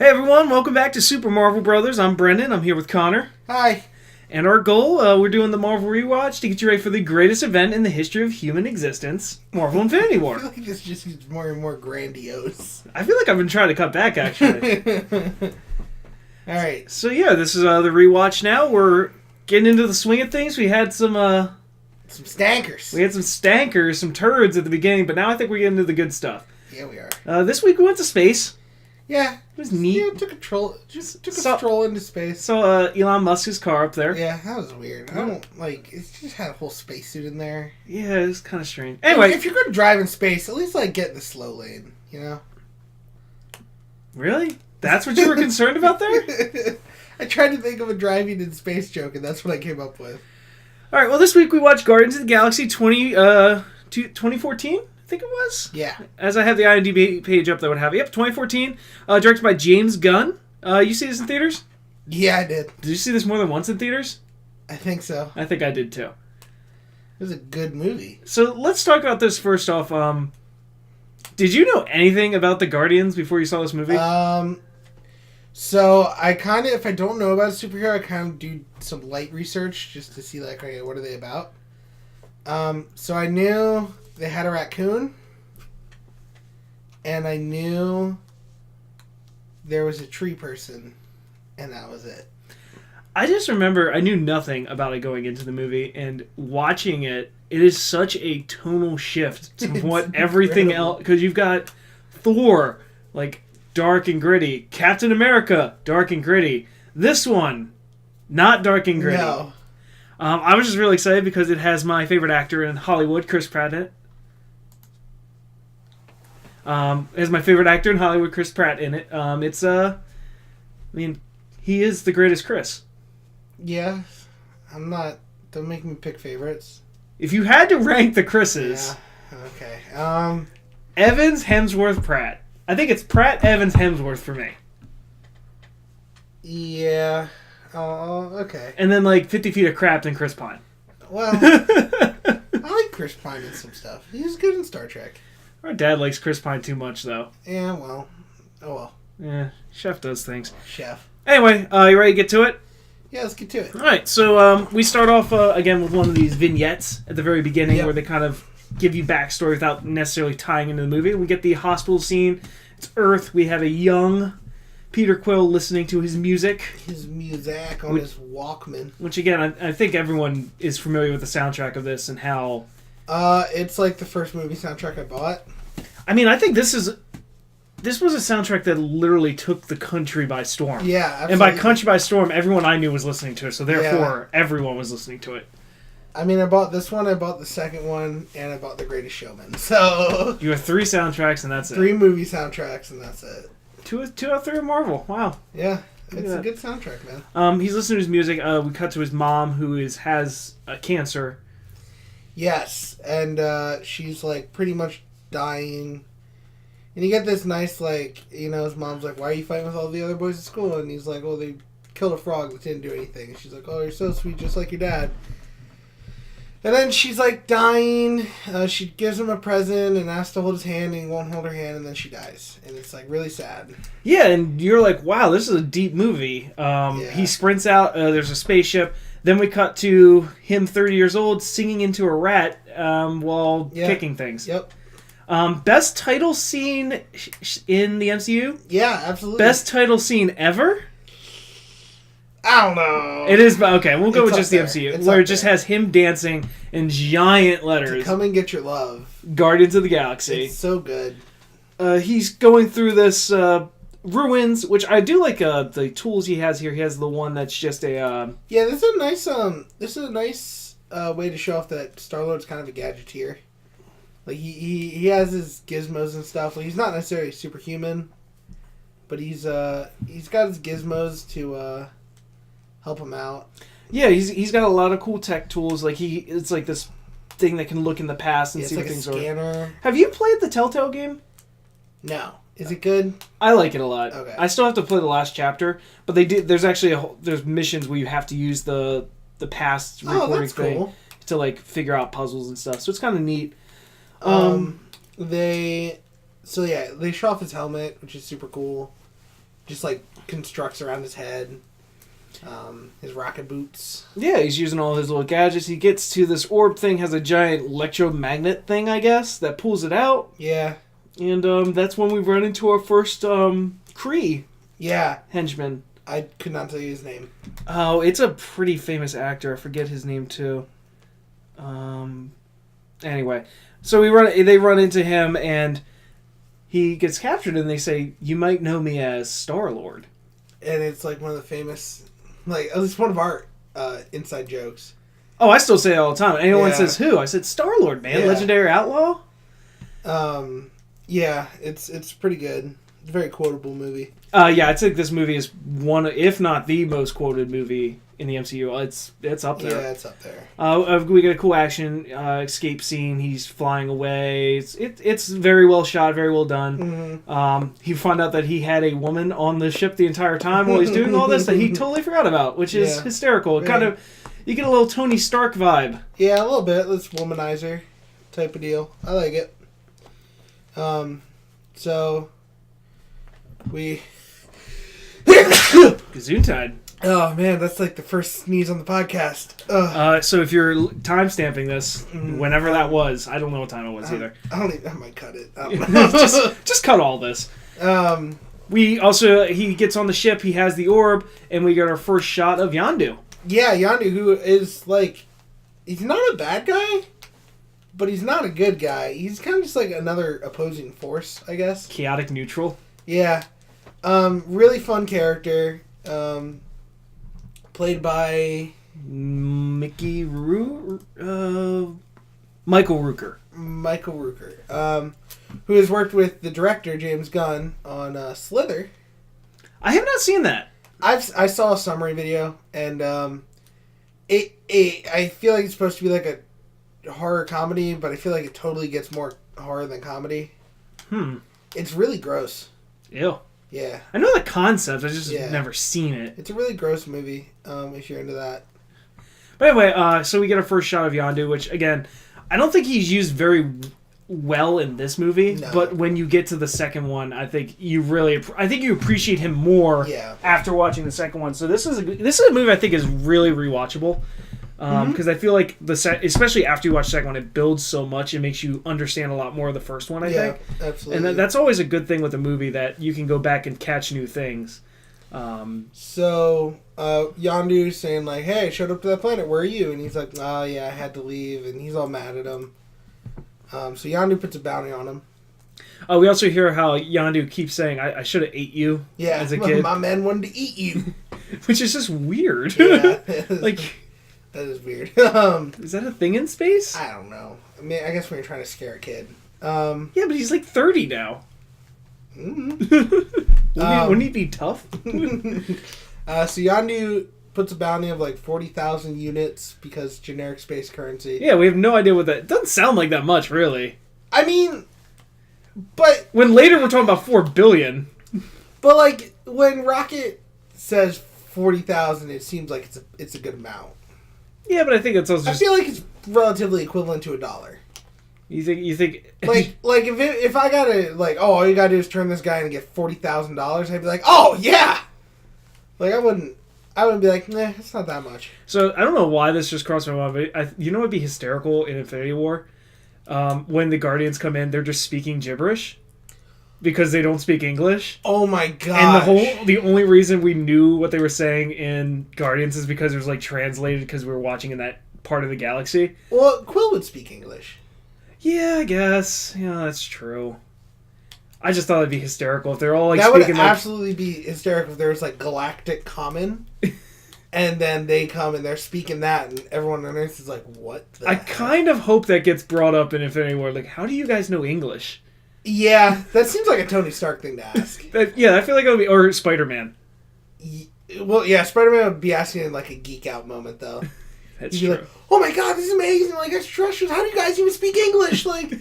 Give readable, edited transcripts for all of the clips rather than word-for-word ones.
everyone, welcome back to Super Marvel Brothers. I'm Brendon. I'm here with Connor. Hi. And our goal, we're doing the Marvel Rewatch to get you ready for the greatest event in the history of human existence, Marvel Infinity I War. feel like this just gets more and more grandiose. I feel like I've been trying to cut back, actually. Alright. So yeah, this is the rewatch now. We're getting into the swing of things. We had some Stankers. We had some stankers, some turds at the beginning, but now I think we're getting into the good stuff. Yeah, we are. This week we went to space. Yeah. It was neat. Yeah, took a stroll into space. So Elon Musk's car up there. Yeah, that was weird. I don't, like, it just had a whole spacesuit in there. Yeah, it was kind of strange. Anyway. If you're going to drive in space, at least, like, get in the slow lane, you know? Really? That's what you were concerned about there? I tried to think of a driving in space joke, and that's what I came up with. All right, well, this week we watched Guardians of the Galaxy 2014, I think it was? Yeah. As I have the IMDb page up, that would have it. Yep, 2014. Directed by James Gunn. You see this in theaters? Yeah, I did. Did you see this more than once in theaters? I think so. I think I did, too. It was a good movie. So let's talk about this first off. Did you know anything about the Guardians before you saw this movie? So I kind of, if I don't know about a superhero, I kind of do some light research just to see, like, okay, what are they about? So I knew they had a raccoon, and I knew there was a tree person, and that was it. I just remember I knew nothing about it going into the movie, and watching it, it is such a tonal shift to what everything else, because you've got Thor, like, dark and gritty. Captain America, dark and gritty. This one, not dark and gritty. No. I was just really excited because it has my favorite actor in Hollywood, Chris Pratt, in it. It has my favorite actor in Hollywood, Chris Pratt, in it. He is the greatest Chris. Yeah. Don't make me pick favorites. If you had to rank the Chris's... Yeah. Okay. Evans, Hemsworth, Pratt. I think it's Pratt, Evans, Hemsworth for me. Yeah. Oh, okay. And then, like, 50 Feet of Crap and Chris Pine. Well, I like Chris Pine in some stuff. He was good in Star Trek. Our dad likes Chris Pine too much, though. Yeah, well. Oh, well. Yeah, chef does things. Chef. Anyway, you ready to get to it? Yeah, let's get to it. All right, so we start off, again, with one of these vignettes at the very beginning where they kind of give you backstory without necessarily tying into the movie. We get the hospital scene. It's Earth. We have a young Peter Quill listening to his music. His music on his Walkman. Which, again, I think everyone is familiar with the soundtrack of this and how... It's like the first movie soundtrack I bought. I mean, I think this was a soundtrack that literally took the country by storm. Yeah, absolutely. And by country by storm, everyone I knew was listening to it, so therefore everyone was listening to it. I mean, I bought this one, I bought the second one, and I bought The Greatest Showman. So you have 3 soundtracks, and that's it. 3 movie soundtracks, and that's it. 2 out of 3 are Marvel. Wow. Yeah, it's a good soundtrack, man. He's listening to his music. We cut to his mom, who has cancer. Yes, and she's, like, pretty much dying. And you get this nice, like, you know, his mom's like, why are you fighting with all the other boys at school? And he's like, oh, they killed a frog that didn't do anything. And she's like, oh, you're so sweet, just like your dad. And then she's, like, dying. She gives him a present and asks to hold his hand, and he won't hold her hand, and then she dies. And it's, like, really sad. Yeah, and you're like, wow, this is a deep movie. He sprints out. There's a spaceship. Then we cut to him 30 years old singing into a rat while kicking things. Yep. Best title scene in the MCU? Yeah, absolutely. Best title scene ever? I don't know. It is, okay, we'll go with just there. the MCU, where it just has him dancing in giant letters. Come and get your love. Guardians of the Galaxy. It's so good. He's going through this ruins, which I do like the tools he has here. He has the one that's just a... Yeah, this is a nice way to show off that Star-Lord's kind of a gadgeteer. Like, he has his gizmos and stuff. Like, he's not necessarily superhuman, but he's got his gizmos to help him out. Yeah, he's got a lot of cool tech tools. Like, it's like this thing that can look in the past and see what things are. It's like a scanner. Have you played the Telltale game? No. Is it good? I like it a lot. Okay. I still have to play the last chapter, but there's actually there's missions where you have to use the past recording thing to, like, figure out puzzles and stuff. So it's kind of neat. They show off his helmet, which is super cool. just like constructs around his head. His rocket boots. Yeah, he's using all his little gadgets. He gets to this orb thing, has a giant electromagnet thing, I guess, that pulls it out. Yeah. And that's when we run into our first Kree henchman. I could not tell you his name. Oh, it's a pretty famous actor. I forget his name too. Anyway, so they run into him and he gets captured and they say, "You might know me as Star-Lord." And it's like one of the famous, like at least one of our inside jokes. Oh, I still say it all the time. Anyone says who? I said Star-Lord, man. Yeah. Legendary outlaw. Yeah, it's pretty good. It's a very quotable movie. Yeah, I think this movie is one, if not the most quoted movie in the MCU. It's up there. Yeah, it's up there. We get a cool action escape scene. He's flying away. It's very well shot, very well done. Mm-hmm. He found out that he had a woman on the ship the entire time while he's doing all this that he totally forgot about, which is hysterical. Kind of, you get a little Tony Stark vibe. Yeah, a little bit. This womanizer type of deal. I like it. So we Gesundheit. Oh man, that's like the first sneeze on the podcast. So if you're time stamping this, whenever that was, I don't know what time it was either. I might cut it. I don't know. just cut all this. He gets on the ship. He has the orb, and we get our first shot of Yondu. Yeah, Yondu, who is like, he's not a bad guy, but he's not a good guy. He's kind of just like another opposing force, I guess. Chaotic neutral. Yeah. Really fun character. Played by Michael Rooker. Michael Rooker. Who has worked with the director, James Gunn, on Slither. I have not seen that. I saw a summary video, and I feel like it's supposed to be like a horror comedy, but I feel like it totally gets more horror than comedy. It's really gross. Ew. Yeah. I know the concept, I just never seen it. It's a really gross movie, if you're into that. But anyway, so we get our first shot of Yondu, which, again, I don't think he's used very well in this movie, but when you get to the second one, I think you appreciate him more after watching the second one. So this is a movie I think is really rewatchable. Because I feel like especially after you watch the second one, it builds so much, it makes you understand a lot more of the first one, I think. Absolutely. And that's always a good thing with a movie, that you can go back and catch new things. So, Yondu's saying like, "Hey, I showed up to that planet, where are you?" And he's like, "Oh yeah, I had to leave," and he's all mad at him. So Yondu puts a bounty on him. We also hear how Yondu keeps saying, I should have ate you as a kid. My man wanted to eat you. Which is just weird. Yeah. Like... That is weird. Is that a thing in space? I don't know. I mean, I guess when you're trying to scare a kid. Yeah, but he's like 30 now. Wouldn't he be tough? So Yondu puts a bounty of like 40,000 units because generic space currency. Yeah, we have no idea what that... It doesn't sound like that much, really. I mean, but... When later we're talking about 4 billion. But like, when Rocket says 40,000, it seems like it's a good amount. Yeah, but I think it's also I feel like it's relatively equivalent to $1. You think like if I gotta all you gotta do is turn this guy in and get $40,000, I'd be like, oh yeah. Like I wouldn't be like, nah, it's not that much. So I don't know why this just crossed my mind, but you know what'd be hysterical in Infinity War? When the Guardians come in, they're just speaking gibberish. Because they don't speak English. Oh my god! And the only reason we knew what they were saying in Guardians is because it was like translated because we were watching in that part of the galaxy. Well, Quill would speak English. Yeah, I guess. Yeah, that's true. I just thought it'd be hysterical if they're all like that speaking. That would absolutely be hysterical if there was like Galactic Common, and then they come and they're speaking that, and everyone on Earth is like, "What?" I kind of hope that gets brought up in Infinity War. Like, how do you guys know English? Yeah, that seems like a Tony Stark thing to ask. Yeah, I feel like it would be... Or Spider-Man. Well, yeah, Spider-Man would be asking in like a geek out moment, though. That's true. Like, oh my god, this is amazing! Like, I trust you. How do you guys even speak English? Like,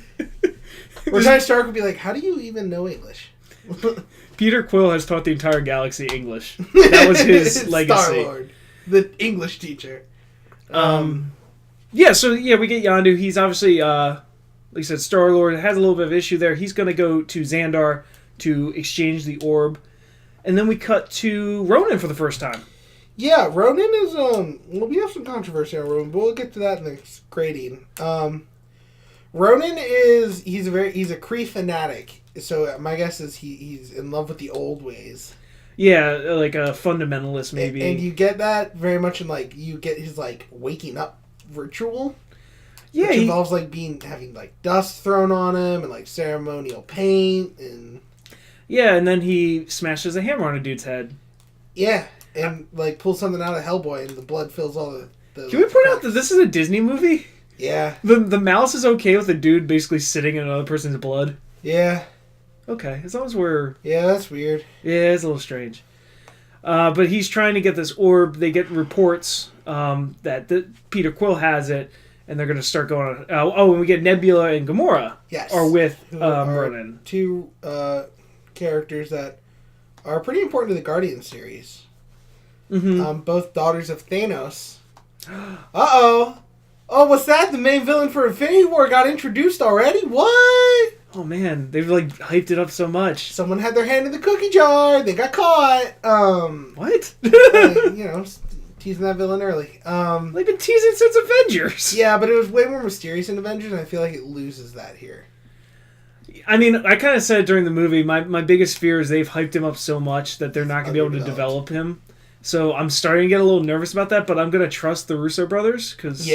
or Tony Stark would be like, how do you even know English? Peter Quill has taught the entire galaxy English. That was his legacy. Star-Lord, the English teacher. Yeah, so we get Yondu. He's obviously... like I said, Star-Lord has a little bit of issue there. He's going to go to Xandar to exchange the orb. And then we cut to Ronan for the first time. Yeah, Ronan is well, we have some controversy on Ronan, but we'll get to that in the grading. Ronan he's a Kree fanatic. So my guess is he's in love with the old ways. Yeah, like a fundamentalist maybe. And you get that very much in like you get his like waking up ritual. Yeah, which involves like having like dust thrown on him and like ceremonial paint and. Yeah, and then he smashes a hammer on a dude's head. Yeah, and like pulls something out of Hellboy and the blood fills all the Can we point out that this is a Disney movie? Yeah. The mouse is okay with a dude basically sitting in another person's blood? Yeah. Okay, as long as we're... Yeah, that's weird. Yeah, it's a little strange. But he's trying to get this orb. They get reports that Peter Quill has it, and they're going to start going on... and we get Nebula and Gamora are with Ronan. Two characters that are pretty important to the Guardian series. Mm-hmm. Both daughters of Thanos. Uh-oh! Oh, what's that? The main villain for Infinity War got introduced already? What? Oh, man. They've, like, hyped it up so much. Someone had their hand in the cookie jar. They got caught. What? Teasing that villain early. They've been teasing since Avengers. Yeah, but it was way more mysterious in Avengers, and I feel like it loses that here. I mean, I kind of said during the movie, my biggest fear is they've hyped him up so much that they're not going to be able to develop him. So I'm starting to get a little nervous about that, but I'm going to trust the Russo brothers, because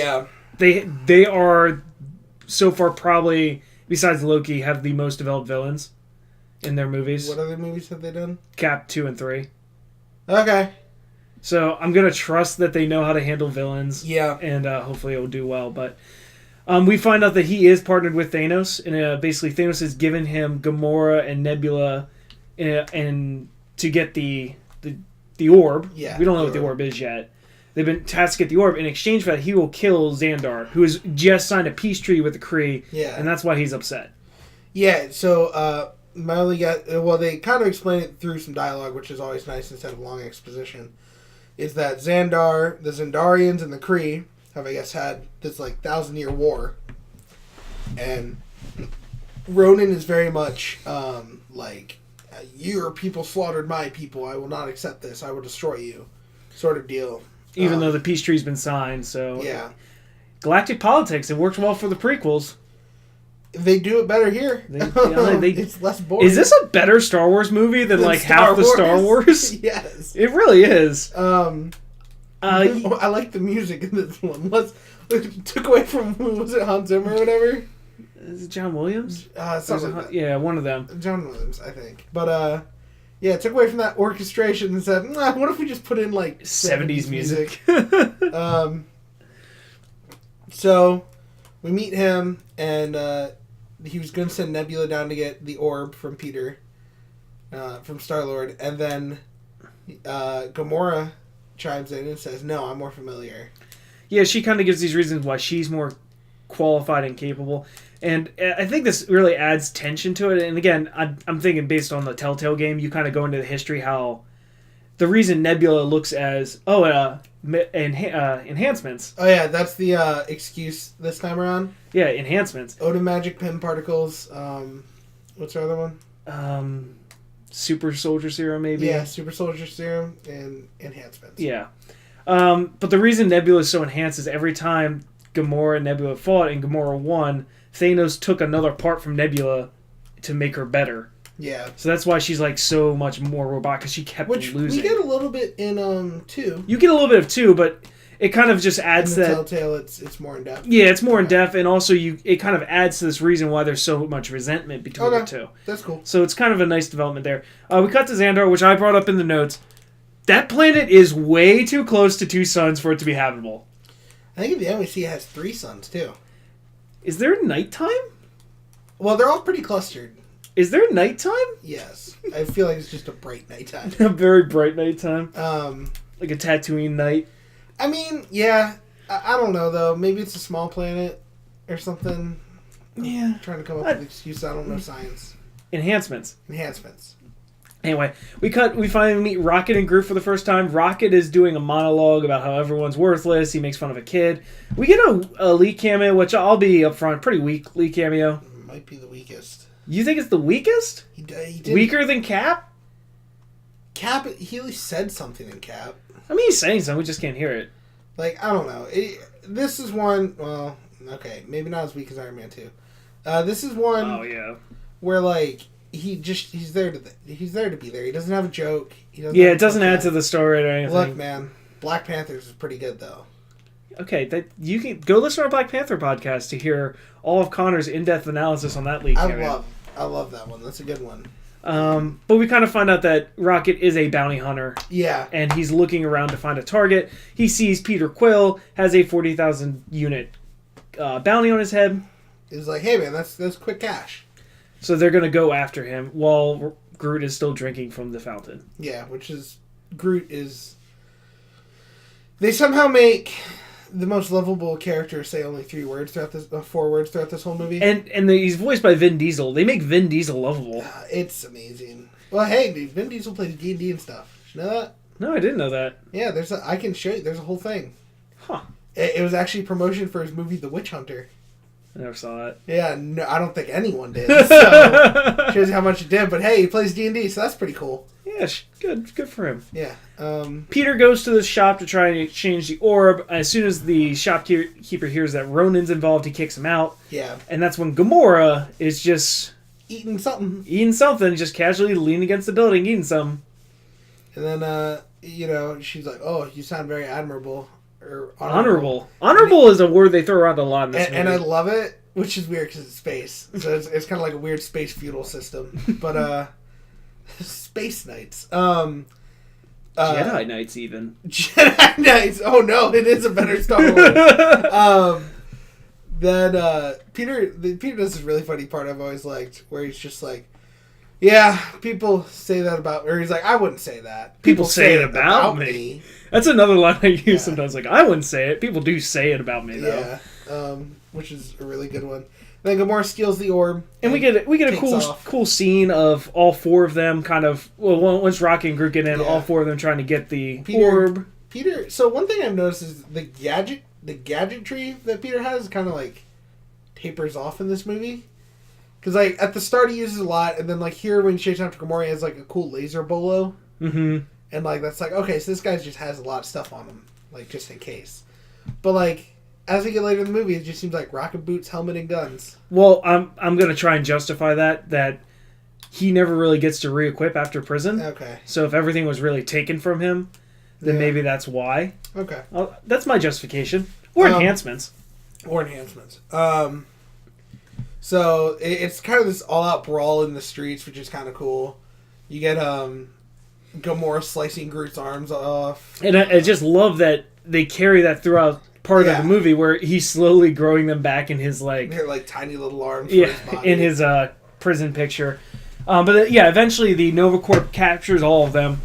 they are, so far, probably, besides Loki, have the most developed villains in their movies. What other movies have they done? Cap 2 and 3. Okay. So I'm going to trust that they know how to handle villains. Yeah. And hopefully it will do well. But we find out that he is partnered with Thanos. And basically Thanos has given him Gamora and Nebula and to get the orb. Yeah. We don't know what the orb is yet. They've been tasked to get the orb. In exchange for that, he will kill Xandar, who has just signed a peace treaty with the Kree. Yeah. And that's why he's upset. Yeah, so they kind of explain it through some dialogue, which is always nice instead of long exposition. Is that Xandar, the Xandarians, and the Kree have, I guess, had this, 1,000-year war. And Ronan is very much, your people slaughtered my people. I will not accept this. I will destroy you. Sort of deal. Even though the peace tree's been signed, so... Yeah. Galactic politics. It worked well for the prequels. They do it better here. It's less boring. Is this a better Star Wars movie than half the Star Wars? Yes. It really is. I like the music in this one. Took away from, was it Hans Zimmer or whatever? Is it John Williams? Yeah, one of them. John Williams, I think. But, it took away from that orchestration and said, what if we just put in, 70s music? So, we meet him, and he was going to send Nebula down to get the orb from Peter, from Star-Lord, and then Gamora chimes in and says, no, I'm more familiar. Yeah, she kind of gives these reasons why she's more qualified and capable. And I think this really adds tension to it. And again, I'm thinking based on the Telltale game, you kind of go into the history how the reason Nebula looks as, enhancements. Oh, yeah, that's the excuse this time around. Yeah, enhancements. Odin Magic Pym Particles. What's the other one? Super Soldier Serum, maybe? Yeah, Super Soldier Serum and enhancements. Yeah. But the reason Nebula is so enhanced is every time Gamora and Nebula fought and Gamora won, Thanos took another part from Nebula to make her better. Yeah. So that's why she's so much more robot, because she kept losing. Which we get a little bit in 2. You get a little bit of 2, but it kind of just adds in that. Telltale, it's more in depth. Yeah, it's more in depth, and also it kind of adds to this reason why there's so much resentment between the two. That's cool. So it's kind of a nice development there. We cut to Xandar, which I brought up in the notes. That planet is way too close to 2 suns for it to be habitable. I think in the end we see it has 3 suns too. Is there nighttime? Well, they're all pretty clustered. Is there nighttime? Yes. I feel like it's just a bright nighttime. A very bright nighttime. Like a Tatooine night. I mean, yeah. I don't know, though. Maybe it's a small planet or something. Yeah. I'm trying to come up with an excuse. I don't know science. Enhancements. Anyway, we finally meet Rocket and Groot for the first time. Rocket is doing a monologue about how everyone's worthless. He makes fun of a kid. We get a Lee cameo, which I'll be upfront, pretty weak Lee cameo. Might be the weakest. You think it's the weakest? He did. Weaker than Cap? Cap, he at least said something in Cap. I mean, he's saying something, we just can't hear it. Like, I don't know. This is one, well, okay, maybe not as weak as Iron Man 2. This is one where, like, he's there to be there. He doesn't have a joke. It doesn't add to the story or anything. Look, man, Black Panther's is pretty good, though. Okay, you can go listen to our Black Panther podcast to hear all of Connor's in-depth analysis on that leak. I love that one. That's a good one. But we kind of find out that Rocket is a bounty hunter. Yeah. And he's looking around to find a target. He sees Peter Quill has a 40,000 unit bounty on his head. He's like, hey man, that's quick cash. So they're going to go after him while Groot is still drinking from the fountain. Yeah, Groot is... They somehow make the most lovable character say only 4 words throughout this whole movie. And he's voiced by Vin Diesel. They make Vin Diesel lovable. It's amazing. Well, hey, dude, Vin Diesel plays D&D and stuff. Did you know that? No, I didn't know that. Yeah, I can show you. There's a whole thing. Huh. It was actually promotion for his movie The Witch Hunter. I never saw that. Yeah, no, I don't think anyone did. So shows you how much he did. But hey, he plays D&D, so that's pretty cool. Yeah, good for him. Yeah. Peter goes to the shop to try and exchange the orb. As soon as the shopkeeper hears that Ronan's involved, he kicks him out. Yeah. And that's when Gamora is just... Eating something, just casually leaning against the building, eating something. And then, she's like, oh, you sound very admirable. Or honorable. Honorable is a word they throw around a lot in this movie. And I love it, which is weird because it's space. So it's kind of like a weird space feudal system. But, Space Knights. Jedi Knights, even. Jedi Knights! Oh no, it is a better Star Wars. Then, Peter does this really funny part I've always liked, where he's just like, yeah, people say that about me. Or he's like, I wouldn't say that. People say it about me. That's another line I use sometimes. Like, I wouldn't say it. People do say it about me, though. Yeah, which is a really good one. Then Gamora steals the orb. And we get a cool scene of all 4 of them kind of... Well, once Rocky and Groot get in, all 4 of them trying to get the orb. Peter... So one thing I've noticed is the gadgetry that Peter has kind of, like, tapers off in this movie. Because, like, at the start he uses a lot, and then, like, here when he chases after Gamora, he has, like, a cool laser bolo. Mm-hmm. And, like, that's like, okay, so this guy just has a lot of stuff on him, like, just in case. But, like, as we get later in the movie, it just seems like rocket boots, helmet, and guns. Well, I'm going to try and justify that he never really gets to re-equip after prison. Okay. So if everything was really taken from him, then maybe that's why. Okay. That's my justification. Or enhancements. So it's kind of this all-out brawl in the streets, which is kind of cool. You get Gamora slicing Groot's arms off. And I just love that they carry that throughout part of the movie, where he's slowly growing them back in his, like... They're like tiny little arms for his body. In his prison picture. Eventually the Nova Corps captures all of them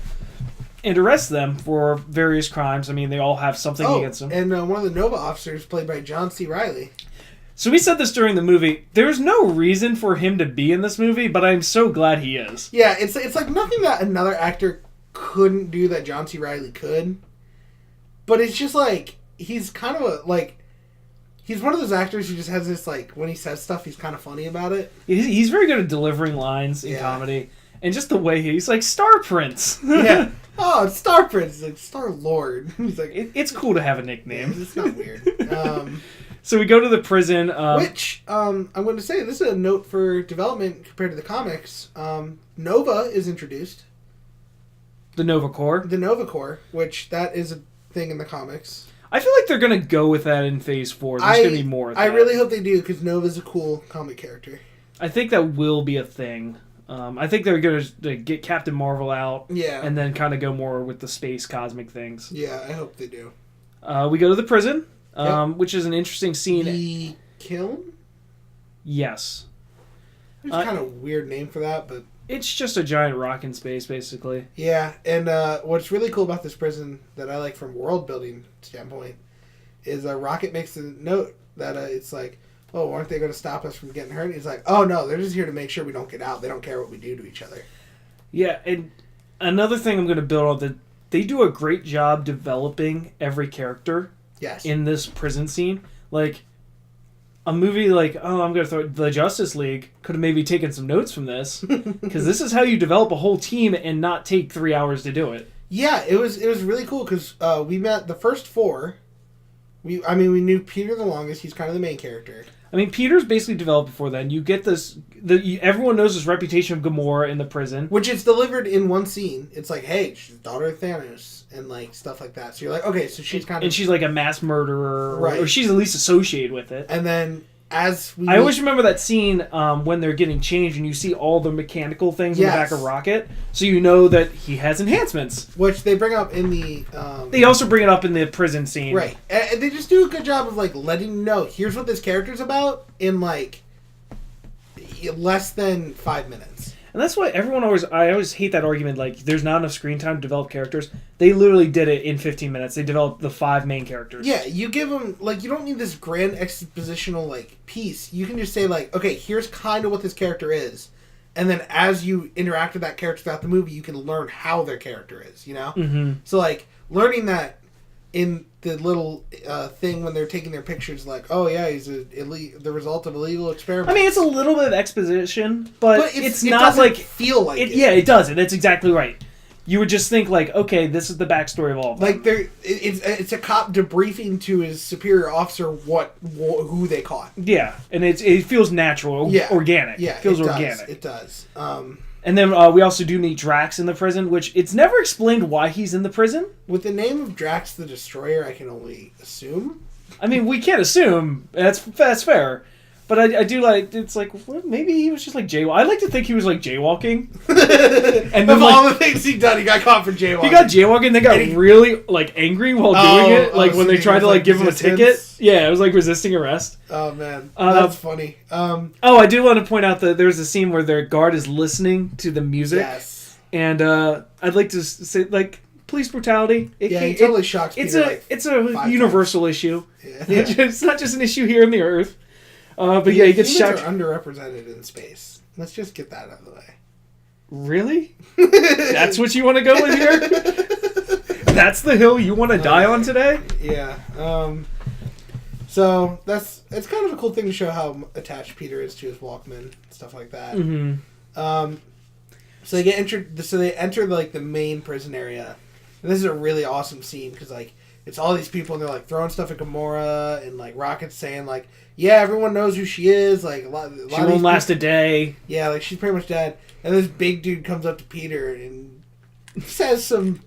and arrests them for various crimes. I mean, they all have something against them. And one of the Nova officers, played by John C. Reilly. So we said this during the movie. There's no reason for him to be in this movie, but I'm so glad he is. Yeah, it's like nothing that another actor couldn't do that John C. Reilly could. But it's just like, he's kind of he's one of those actors who just has this, like, when he says stuff, he's kind of funny about it. He's very good at delivering lines in comedy. And just the way he's like, Star Prince. Yeah. Oh, it's Star Prince. He's like, Star Lord. He's like, it's cool to have a nickname. It's not weird. So we go to the prison. Which, I'm going to say, this is a note for development compared to the comics. Nova is introduced. The Nova Corps. The Nova Corps, which that is a thing in the comics. I feel like they're going to go with that in Phase 4. There's going to be more of that. I really hope they do, because Nova's a cool comic character. I think that will be a thing. I think they're going to get Captain Marvel out. Yeah. And then kind of go more with the space cosmic things. Yeah, I hope they do. We go to the prison, which is an interesting scene. The Kiln? Yes. It's kind of a weird name for that, but... It's just a giant rock in space, basically. Yeah, and what's really cool about this prison that I like from a world-building standpoint is Rocket makes a note that it's like, oh, aren't they going to stop us from getting hurt? And he's like, oh, no, they're just here to make sure we don't get out. They don't care what we do to each other. Yeah, and another thing I'm going to build on, that they do a great job developing every character in this prison scene. Like, a movie like, I'm going to throw the Justice League could have maybe taken some notes from this, because this is how you develop a whole team and not take 3 hours to do it. Yeah, it was really cool because we met the first four. We knew Peter the longest. He's kind of the main character. I mean, Peter's basically developed before then. You get this... everyone knows this reputation of Gamora in the prison. Which is delivered in one scene. It's like, hey, she's the daughter of Thanos. And, like, stuff like that. So you're like, okay, so she's kind of... And she's like a mass murderer. Right. Or she's at least associated with it. And then, as we... I always remember that scene when they're getting changed and you see all the mechanical things in the back of Rocket. So you know that he has enhancements. Which they bring up in the... they also bring it up in the prison scene. Right. And they just do a good job of, like, letting you know, here's what this character's about in, like, less than 5 minutes. And that's why I always hate that argument, like, there's not enough screen time to develop characters. They literally did it in 15 minutes. They developed the 5 main characters. Yeah, you give them, like, you don't need this grand expositional, like, piece. You can just say, like, okay, here's kind of what this character is. And then as you interact with that character throughout the movie, you can learn how their character is, you know? Mm-hmm. So, like, learning that in the little thing when they're taking their pictures, like, oh yeah, he's the result of illegal experiment. I mean, it's a little bit of exposition, but it not doesn't like feel like it. Yeah, it doesn't. That's exactly right. You would just think like, okay, this is the backstory of all of them. Like it's a cop debriefing to his superior officer who they caught. Yeah, and it feels natural, organic. Yeah, it feels organic. It does. And then we also do meet Drax in the prison, which it's never explained why he's in the prison. With the name of Drax the Destroyer, I can only assume. I mean, we can't assume. That's fair. But I do like, it's like, well, maybe he was just like jaywalking. I like to think he was like jaywalking. And then, of all the things he done, he got caught for jaywalking. He got jaywalking, they got really like angry while doing it. Like when they tried to like give him a ticket. Yeah, it was like resisting arrest. Oh man, that's funny. I do want to point out that there's a scene where their guard is listening to the music. Yes. And I'd like to say, like, police brutality. He totally shocks Peter. It's a universal issue. Yeah. It's not just an issue here on the Earth. But he gets shocked. Humans are underrepresented in space. Let's just get that out of the way. Really? That's what you want to go with here? That's the hill you want to die on today? Yeah. So it's kind of a cool thing to show how attached Peter is to his Walkman, stuff like that. Mm-hmm. So they get entered. So they enter like the main prison area, and this is a really awesome scene because like it's all these people and they're like throwing stuff at Gamora and like Rocket's saying like, yeah, everyone knows who she is. Like a lot she won't last a day. Yeah, like she's pretty much dead. And this big dude comes up to Peter and says some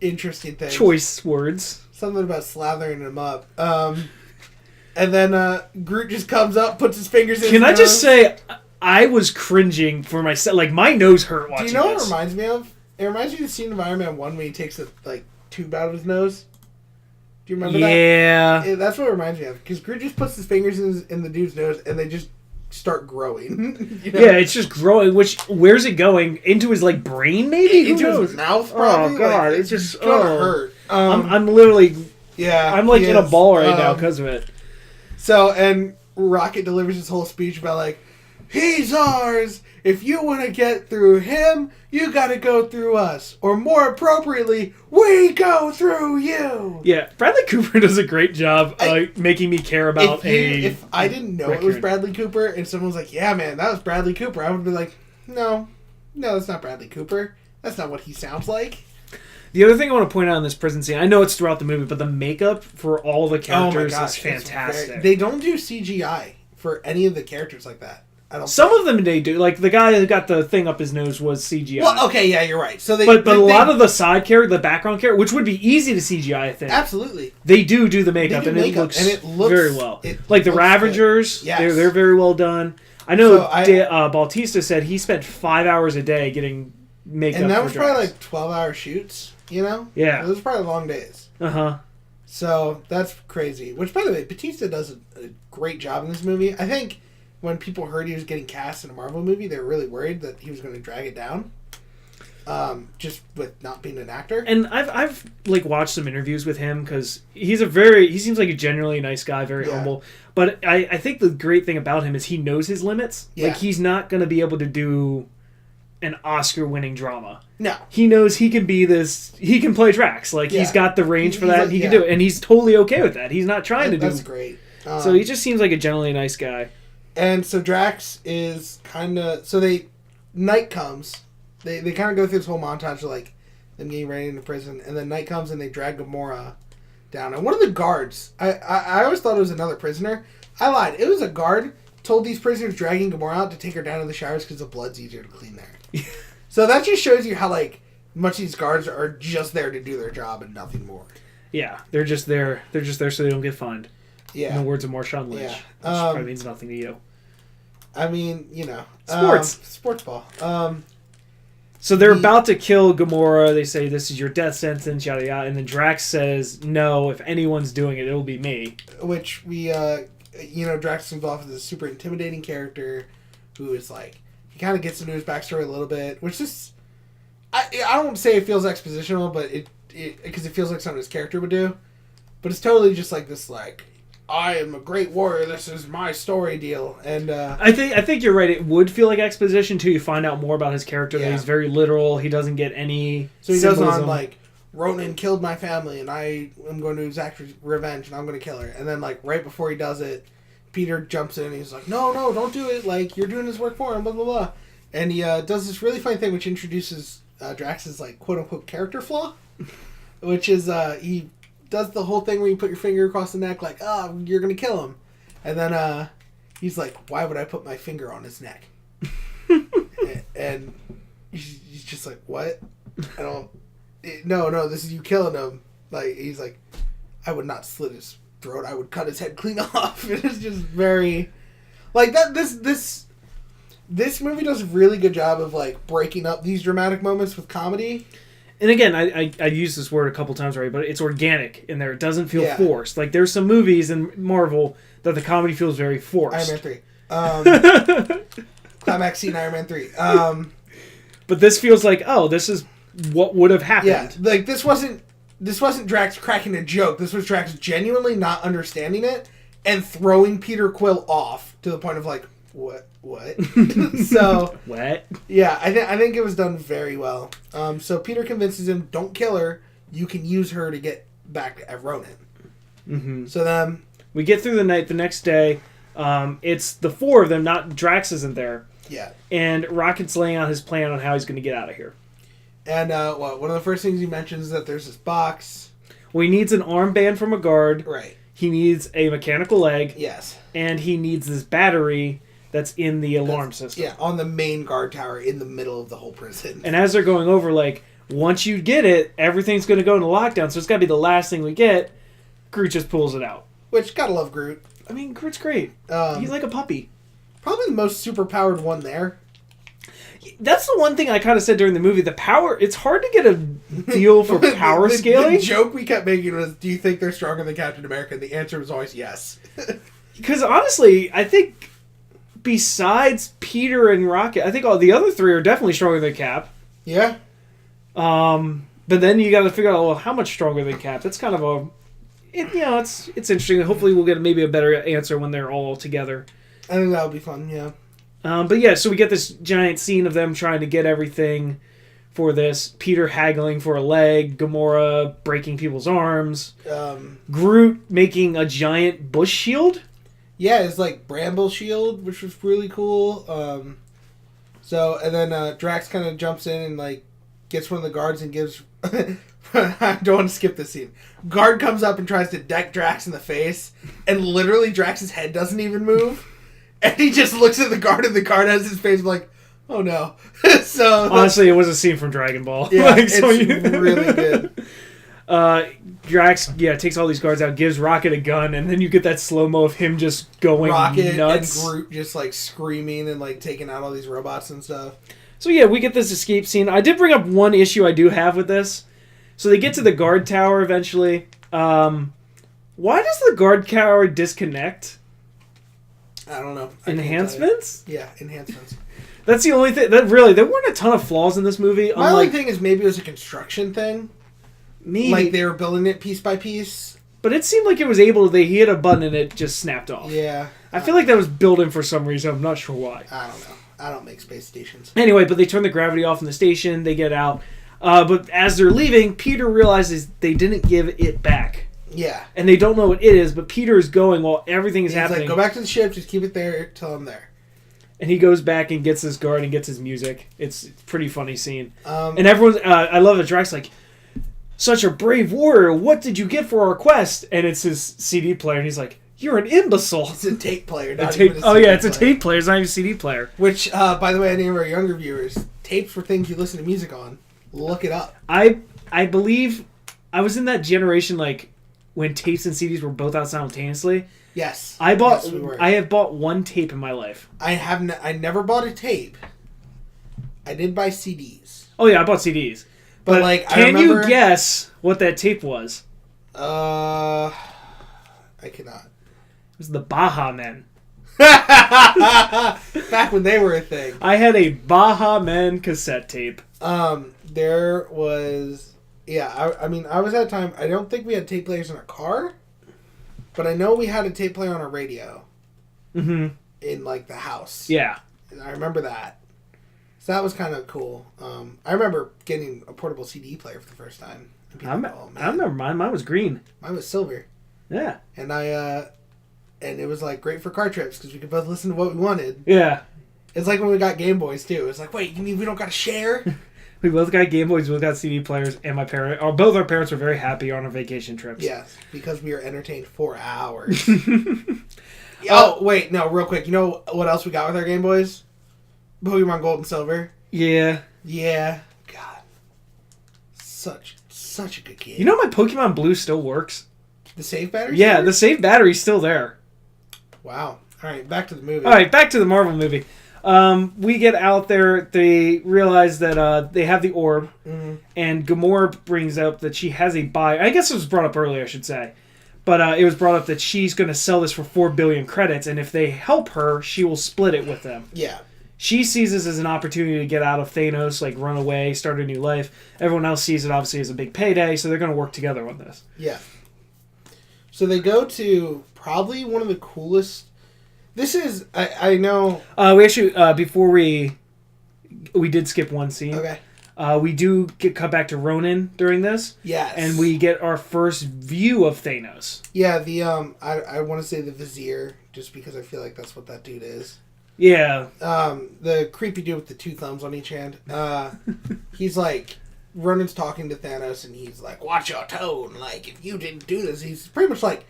interesting things. Choice words. Something about slathering him up. And then Groot just comes up, puts his fingers in his nose. Can I just say, I was cringing for myself. Like, my nose hurt watching this. Do you know what it reminds me of? It reminds me of the scene of Iron Man 1 when he takes the like tube out of his nose. Do you remember that? Yeah. That's what it reminds me of. Because Groot just puts his fingers in the dude's nose and they just start growing. You know? Yeah, it's just growing. Which, where's it going? Into his, like, brain, maybe? Into his mouth, probably? Oh, God. Like, it's just gonna hurt. I'm literally... Yeah. I'm, like, in a ball right now because of it. So, and Rocket delivers his whole speech about, like, he's ours! If you want to get through him, you gotta go through us. Or more appropriately, we go through you! Yeah, Bradley Cooper does a great job making me care about If I didn't know it was Bradley Cooper, and someone was like, yeah, man, that was Bradley Cooper, I would be like, no, that's not Bradley Cooper. That's not what he sounds like. The other thing I want to point out in this prison scene, I know it's throughout the movie, but the makeup for all the characters is fantastic. They don't do CGI for any of the characters like that. Some of them they do. Like, the guy who got the thing up his nose was CGI. Well, okay, yeah, you're right. So But a lot of the side character, the background character, which would be easy to CGI, I think. Absolutely. They do the makeup, and it looks very well. Like, the Ravagers, they're very well done. I know Bautista said he spent 5 hours a day getting makeup. And that was probably like 12-hour shoots, you know? Yeah. Those were probably long days. Uh-huh. So, that's crazy. Which, by the way, Bautista does a great job in this movie. I think when people heard he was getting cast in a Marvel movie, they were really worried that he was going to drag it down. Just with not being an actor. And I've like watched some interviews with him because he seems like a genuinely nice guy, very humble. But I think the great thing about him is he knows his limits. Yeah. Like, he's not going to be able to do an Oscar-winning drama. No. He knows he can be this... He can play Drax. Like, he's got the range for that. He can do it. And he's totally okay with that. He's not trying to do... That's great. So he just seems like a generally nice guy. And so Drax is kind of... So night comes. They kind of go through this whole montage of, like, them getting ready into prison. And then night comes and they drag Gamora down. And one of the guards... I always thought it was another prisoner. I lied. It was a guard told these prisoners dragging Gamora out to take her down to the showers because the blood's easier to clean there. So that just shows you how, like, much these guards are just there to do their job and nothing more. Yeah, they're just there. They're just there so they don't get fined. Yeah. In the words of Marshawn Lynch. Yeah. Which probably means nothing to you. I mean, you know. Sports ball. So they're about to kill Gamora. They say, this is your death sentence, yada yada. And then Drax says, no, if anyone's doing it, it'll be me. Which we, Drax comes off as a super intimidating character who is like, he kind of gets into his backstory a little bit, which is, I don't say it feels expositional, but because it feels like something his character would do. But it's totally just like this, like, I am a great warrior, this is my story deal. And I think you're right. It would feel like exposition till you find out more about his character. Yeah. That he's very literal. He doesn't get any So he symbolism. goes on like, Ronan killed my family and I am going to exact revenge and I'm going to kill her. And then like right before he does it, Peter jumps in and he's like, no, don't do it. Like, you're doing his work for him, blah, blah, blah. And he does this really funny thing which introduces Drax's like quote unquote character flaw, which is he does the whole thing where you put your finger across the neck like, oh, you're gonna kill him, and then he's like, why would I put my finger on his neck? and he's just like, what? I don't. No, this is you killing him. Like, he's like, I would not slit his throat. I would cut his head clean off. It's just very like that. This movie does a really good job of like breaking up these dramatic moments with comedy. And again, I used this word a couple times already, but it's organic in there. It doesn't feel forced. Like, there's some movies in Marvel that the comedy feels very forced. Iron Man 3. Climax scene, Iron Man 3. But this feels like, oh, this is what would have happened. Yeah, like, this wasn't Drax cracking a joke. This was Drax genuinely not understanding it and throwing Peter Quill off to the point of, like, what? So what? Yeah, I think it was done very well. So Peter convinces him, don't kill her. You can use her to get back at Ronan. Mm-hmm. So then we get through the night. The next day, it's the four of them. Not Drax isn't there. Yeah. And Rocket's laying out his plan on how he's going to get out of here. And one of the first things he mentions is that there's this box. Well, he needs an armband from a guard. Right. He needs a mechanical leg. Yes. And he needs this battery that's in the alarm system. Yeah, on the main guard tower in the middle of the whole prison. And as they're going over, like, once you get it, everything's going to go into lockdown, so it's got to be the last thing we get. Groot just pulls it out. Which, gotta love Groot. I mean, Groot's great. He's like a puppy. Probably the most superpowered one there. That's the one thing I kind of said during the movie. The power, it's hard to get a feel for power scaling. The joke we kept making was, do you think they're stronger than Captain America? And the answer was always yes. Because honestly, I think besides Peter and Rocket, I think all the other three are definitely stronger than Cap. Yeah. But then you got to figure out, well, how much stronger than Cap? That's kind of it's interesting. Hopefully we'll get maybe a better answer when they're all together. I think that'll be fun, yeah. But yeah, so we get this giant scene of them trying to get everything for this. Peter haggling for a leg, Gamora breaking people's arms, Groot making a giant bush shield. Yeah, it's like bramble shield, which was really cool. And then Drax kind of jumps in and like gets one of the guards and gives. I don't want to skip this scene. Guard comes up and tries to deck Drax in the face, and literally Drax's head doesn't even move, and he just looks at the guard, and the guard has his face like, "Oh no!" So honestly, it was a scene from Dragon Ball. Yeah, it's really good. Drax, takes all these guards out, gives Rocket a gun, and then you get that slow-mo of him just going Rocket nuts. And Groot just, like, screaming and, like, taking out all these robots and stuff. So, yeah, we get this escape scene. I did bring up one issue I do have with this. So they get to the guard tower eventually. Why does the guard tower disconnect? I don't know. Enhancements? Yeah, enhancements. That's the only thing. There weren't a ton of flaws in this movie. My only thing is maybe it was a construction thing. Maybe. Like they were building it piece by piece. But it seemed like it was able to... He hit a button and it just snapped off. Yeah. I feel like that was built in for some reason. I'm not sure why. I don't know. I don't make space stations. Anyway, but they turn the gravity off in the station. They get out. But as they're leaving, Peter realizes they didn't give it back. Yeah. And they don't know what it is, but Peter is going while everything is happening. He's like, go back to the ship, just keep it there till I'm there. And he goes back and gets his guard and gets his music. It's a pretty funny scene. And everyone's... I love that Drax like, such a brave warrior, what did you get for our quest? And it's his CD player, and he's like, you're an imbecile. It's a tape player, even a CD player. It's a tape player. It's not even a CD player. Which, by the way, any of our younger viewers, tapes were things you listen to music on. Look it up. I believe I was in that generation, like, when tapes and CDs were both out simultaneously. Yes. I have bought one tape in my life. I never bought a tape. I did buy CDs. Oh, yeah, I bought CDs. But like, can you guess what that tape was? I cannot. It was the Baha Men. Back when they were a thing. I had a Baha Men cassette tape. There was... Yeah, I mean, I was at a time... I don't think we had tape players in our car, but I know we had a tape player on a radio. Mm-hmm. In, like, the house. Yeah. And I remember that. So that was kind of cool. I remember getting a portable CD player for the first time. I remember mine. Mine was green. Mine was silver. Yeah. And and it was like great for car trips because we could both listen to what we wanted. Yeah. It's like when we got Game Boys too. It's like, wait, you mean we don't got to share? We both got Game Boys, we both got CD players, and both our parents were very happy on our vacation trips. Yes, because we were entertained for hours. Oh, wait, no, real quick. You know what else we got with our Game Boys? Pokemon Gold and Silver. Yeah. Yeah. God. Such a good game. You know my Pokemon Blue still works? The save battery? Yeah, the save battery's still there. Wow. Alright, back to the movie. Alright, back to the Marvel movie. We get out there, they realize that they have the orb, and Gamora brings up that she has a buy. I guess it was brought up earlier, I should say. But it was brought up that she's going to sell this for 4 billion credits, and if they help her, she will split it with them. Yeah. She sees this as an opportunity to get out of Thanos, like run away, start a new life. Everyone else sees it obviously as a big payday, so they're going to work together on this. Yeah. So they go to probably one of the coolest... This is... I know... We actually, before we did skip one scene. Okay. We do cut back to Ronan during this. Yes. And we get our first view of Thanos. Yeah, the I want to say the Vizier, just because I feel like that's what that dude is. Yeah. The creepy dude with the 2 thumbs on each hand. He's like, Ronan's talking to Thanos, and he's like, watch your tone. Like, if you didn't do this, he's pretty much like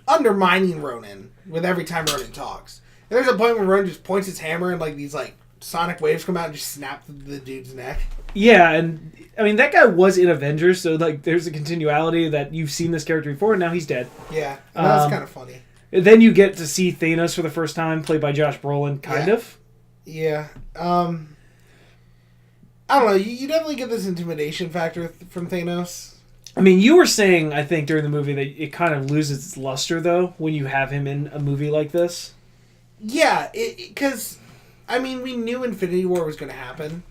undermining Ronan with every time Ronan talks. And there's a point where Ronan just points his hammer and like these like sonic waves come out and just snap the dude's neck. Yeah, and I mean that guy was in Avengers, so like there's a continuality that you've seen this character before, and now he's dead. Yeah, and that's kind of funny. And then you get to see Thanos for the first time, played by Josh Brolin, kind of. Yeah. I don't know. You definitely get this intimidation factor from Thanos. I mean, you were saying, I think, during the movie that it kind of loses its luster, though, when you have him in a movie like this. Yeah, because, I mean, we knew Infinity War was going to happen.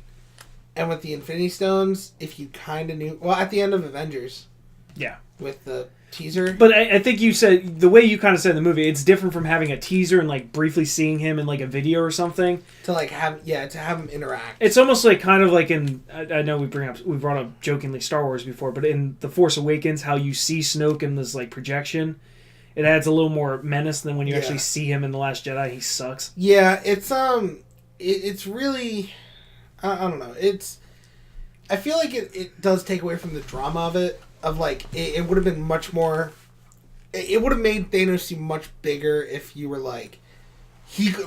And with the Infinity Stones, if you kind of knew... Well, at the end of Avengers. Yeah. With the teaser. But I think you said, the way you kind of said in the movie, it's different from having a teaser and, like, briefly seeing him in, like, a video or something. To, like, have him interact. It's almost like, kind of like in... I know we brought up jokingly Star Wars before, but in The Force Awakens, how you see Snoke in this, like, projection... It adds a little more menace than when you actually see him in The Last Jedi. He sucks. Yeah, it's really... I don't know. I feel like it does take away from the drama of it. Of, like, it would have been much more... It would have made Thanos seem much bigger if you were, like...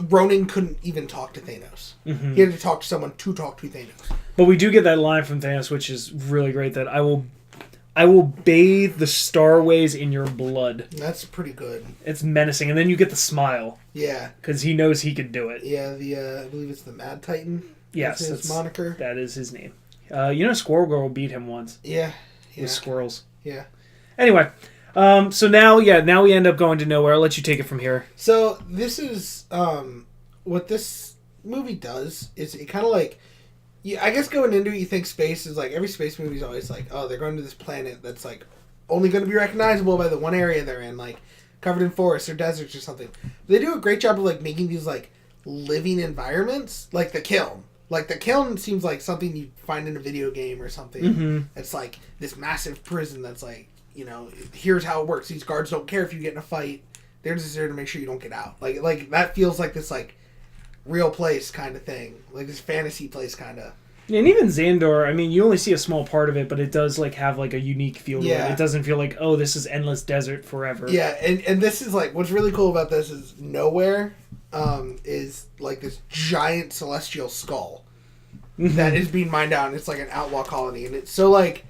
Ronan couldn't even talk to Thanos. Mm-hmm. He had to talk to someone to talk to Thanos. But we do get that line from Thanos, which is really great, that I will bathe the starways in your blood. That's pretty good. It's menacing. And then you get the smile. Yeah. Because he knows he could do it. Yeah, I believe it's the Mad Titan. Yes. That's his moniker. That is his name. Squirrel Girl beat him once. Yeah. With squirrels. Yeah. Anyway, so now we end up going to nowhere. I'll let you take it from here. So this is, what this movie does is it kind of like, I guess going into it, you think space is like, every space movie is always like, oh, they're going to this planet that's like only going to be recognizable by the one area they're in, like covered in forests or deserts or something. They do a great job of like making these like living environments, like the kiln. Like the kiln seems like something you find in a video game or something. Mm-hmm. It's like this massive prison that's like here's how it works. These guards don't care if you get in a fight. They're just there to make sure you don't get out. Like that feels like this like real place kind of thing, like this fantasy place kind of. And even Xandor, I mean, you only see a small part of it, but it does like have like a unique feel to it. It doesn't feel like, oh, this is endless desert forever. Yeah, and this is like what's really cool about this is nowhere is like this giant celestial skull that is being mined out, and it's like an outlaw colony, and it's so like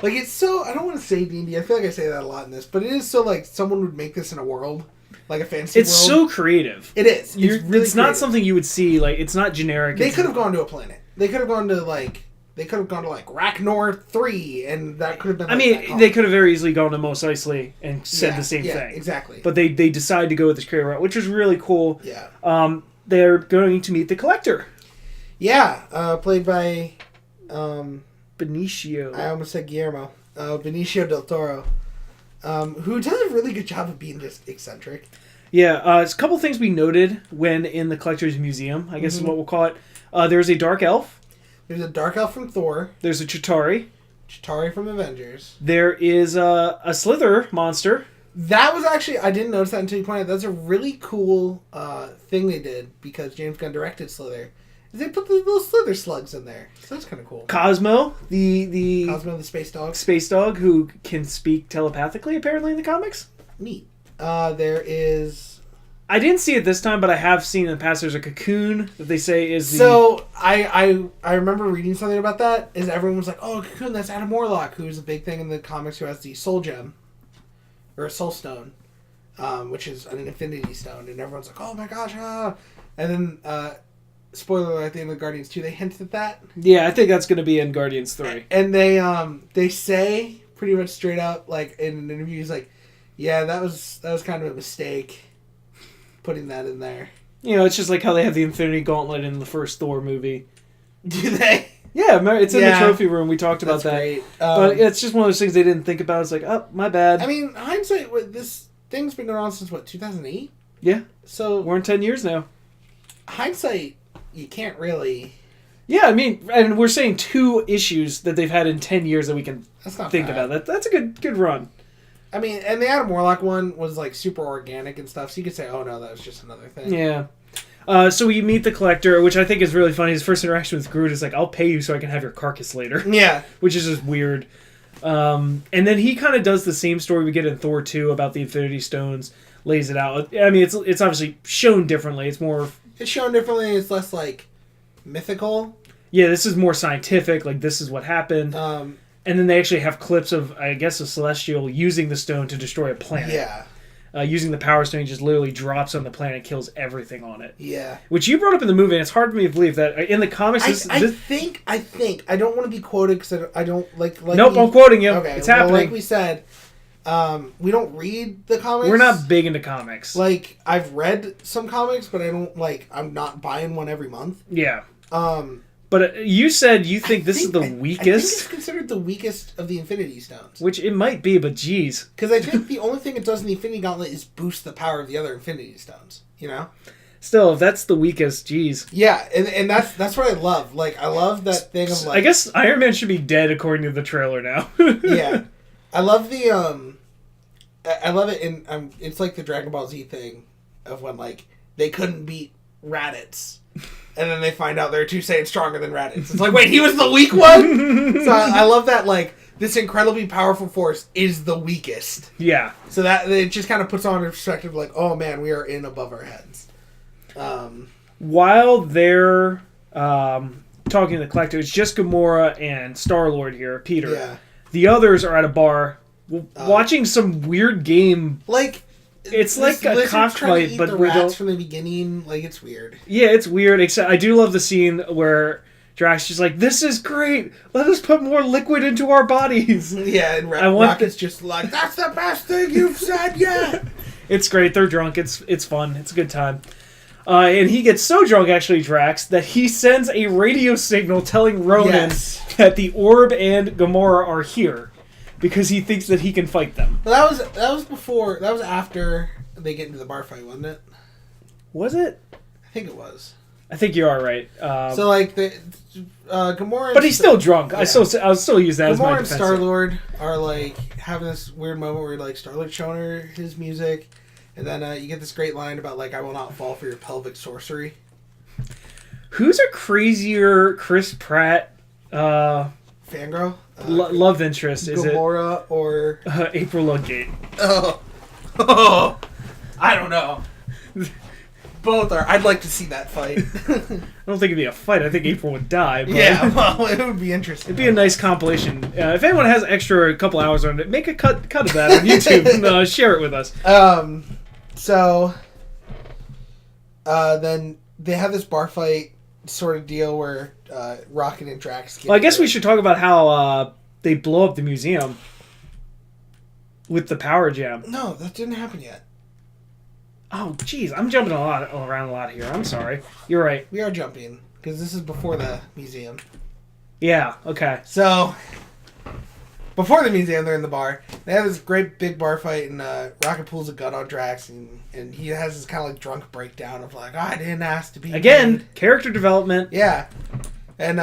it's so, I don't want to say D&D, I feel like I say that a lot in this, but it is so like someone would make this in a world, like a fantasy world. It's so creative. It is. It's not something you would see, like, it's not generic. They could have gone to a planet. They could have gone to like Ragnar 3, and that could have been. I mean, they could have very easily gone to Mos Eisley and said the same thing. Exactly. But they decided to go with this creative route, which was really cool. Yeah. They're going to meet the Collector. Yeah, played by Benicio. I almost said Guillermo. Benicio del Toro, who does a really good job of being just eccentric. Yeah, it's a couple things we noted when in the Collector's Museum, I guess is what we'll call it. There's a dark elf. There's a dark elf from Thor. There's a Chitauri. Chitauri from Avengers. There is a Slither monster. That was actually, I didn't notice that until you pointed out. That's a really cool thing they did, because James Gunn directed Slither. They put the little Slither slugs in there. So that's kind of cool. Cosmo, the space dog. Space dog who can speak telepathically, apparently, in the comics. Neat. There is... I didn't see it this time, but I have seen in the past there's a cocoon that they say is the... So, I remember reading something about that, is everyone was like, oh, cocoon, that's Adam Warlock, who's a big thing in the comics, who has the soul gem, or a soul stone, which is an infinity stone, and everyone's like, oh my gosh, ah. And then, spoiler alert, at the end of Guardians 2, they hinted at that. Yeah, I think that's going to be in Guardians 3. And they say, pretty much straight up, like, in an interview, he's like, yeah, that was kind of a mistake, putting that in there. You know, it's just like how they have the Infinity Gauntlet in the first Thor movie. Do they? Yeah, it's in the trophy room. We talked about that. Great. But it's just one of those things they didn't think about. It's like, oh, my bad. I mean, hindsight, this thing's been going on since, 2008? Yeah. So we're in 10 years now. Hindsight, you can't really... Yeah, I mean, and we're saying 2 issues that they've had in 10 years that we can think about. That's a good run. I mean, and the Adam Warlock one was, like, super organic and stuff, so you could say, oh, no, that was just another thing. Yeah. So we meet the Collector, which I think is really funny. His first interaction with Groot is like, I'll pay you so I can have your carcass later. Yeah. Which is just weird. And then he kind of does the same story we get in Thor 2 about the Infinity Stones, lays it out. I mean, it's obviously shown differently. It's more... It's shown differently. It's less, like, mythical. Yeah, this is more scientific. Like, this is what happened. And then they actually have clips of, I guess, a Celestial using the stone to destroy a planet. Yeah. Using the Power Stone, he just literally drops on the planet, kills everything on it. Yeah. Which you brought up in the movie, and it's hard for me to believe that in the comics... I think, I don't want to be quoted because I don't like nope, I'm quoting you. Okay, it's happening. Like we said, we don't read the comics. We're not big into comics. Like, I've read some comics, but I don't, I'm not buying one every month. Yeah. But you said you think this is the weakest? I think it's considered the weakest of the Infinity Stones. Which it might be, but geez. Because I think the only thing it does in the Infinity Gauntlet is boost the power of the other Infinity Stones. You know? Still, if that's the weakest, geez. Yeah, and that's what I love. Like, I love that thing of, like... I guess Iron Man should be dead according to the trailer now. Yeah. I love the, I love it in... it's like the Dragon Ball Z thing of when, like, they couldn't beat Raditz. And then they find out they're 2 Saiyans stronger than Raditz. It's like, wait, he was the weak one? So I love that, like, this incredibly powerful force is the weakest. Yeah. So that it just kind of puts on a perspective, like, oh man, we are in above our heads. While they're talking to the Collector, it's just Gamora and Star-Lord here, Peter. Yeah. The others are at a bar watching some weird game. Like... It's like a cockfight, but we don't... from the beginning, like, it's weird. Yeah, it's weird, except I do love the scene where Drax is like, this is great! Let us put more liquid into our bodies! Yeah, and Rocket's just like, that's the best thing you've said yet! It's great, they're drunk, it's fun, it's a good time. And he gets so drunk, actually, Drax, that he sends a radio signal telling Ronan that the Orb and Gamora are here. Because he thinks that he can fight them. Well, that was after they get into the bar fight, wasn't it? Was it? I think it was. I think you are right. So like the Gamora, but he's still drunk. Yeah. I'll still use that as my Gamora and defense. Star-Lord are like having this weird moment where like Star-Lord's showing her his music, and then you get this great line about like, "I will not fall for your pelvic sorcery." Who's a crazier Chris Pratt Fangirl? love interest? Is it Gamora or April Ludgate? Oh, I don't know. Both are. I'd like to see that fight. I don't think it'd be a fight. I think April would die. But Yeah, well, it would be interesting. it'd be a nice compilation. If anyone has extra couple hours on it, make a cut of that on YouTube and share it with us. So then they have this bar fight sort of deal where Rocket and Drax get... Well, I guess we should talk about how they blow up the museum with the power jam. No, that didn't happen yet. Oh, jeez. I'm jumping around a lot here. I'm sorry. You're right. We are jumping, because this is before the museum. Yeah, okay. So, before the museum, they're in the bar. They have this great big bar fight, and Rocket pulls a gun on Drax, and he has this kind of like drunk breakdown of like, I didn't ask to be Again, paid. character development. Yeah. And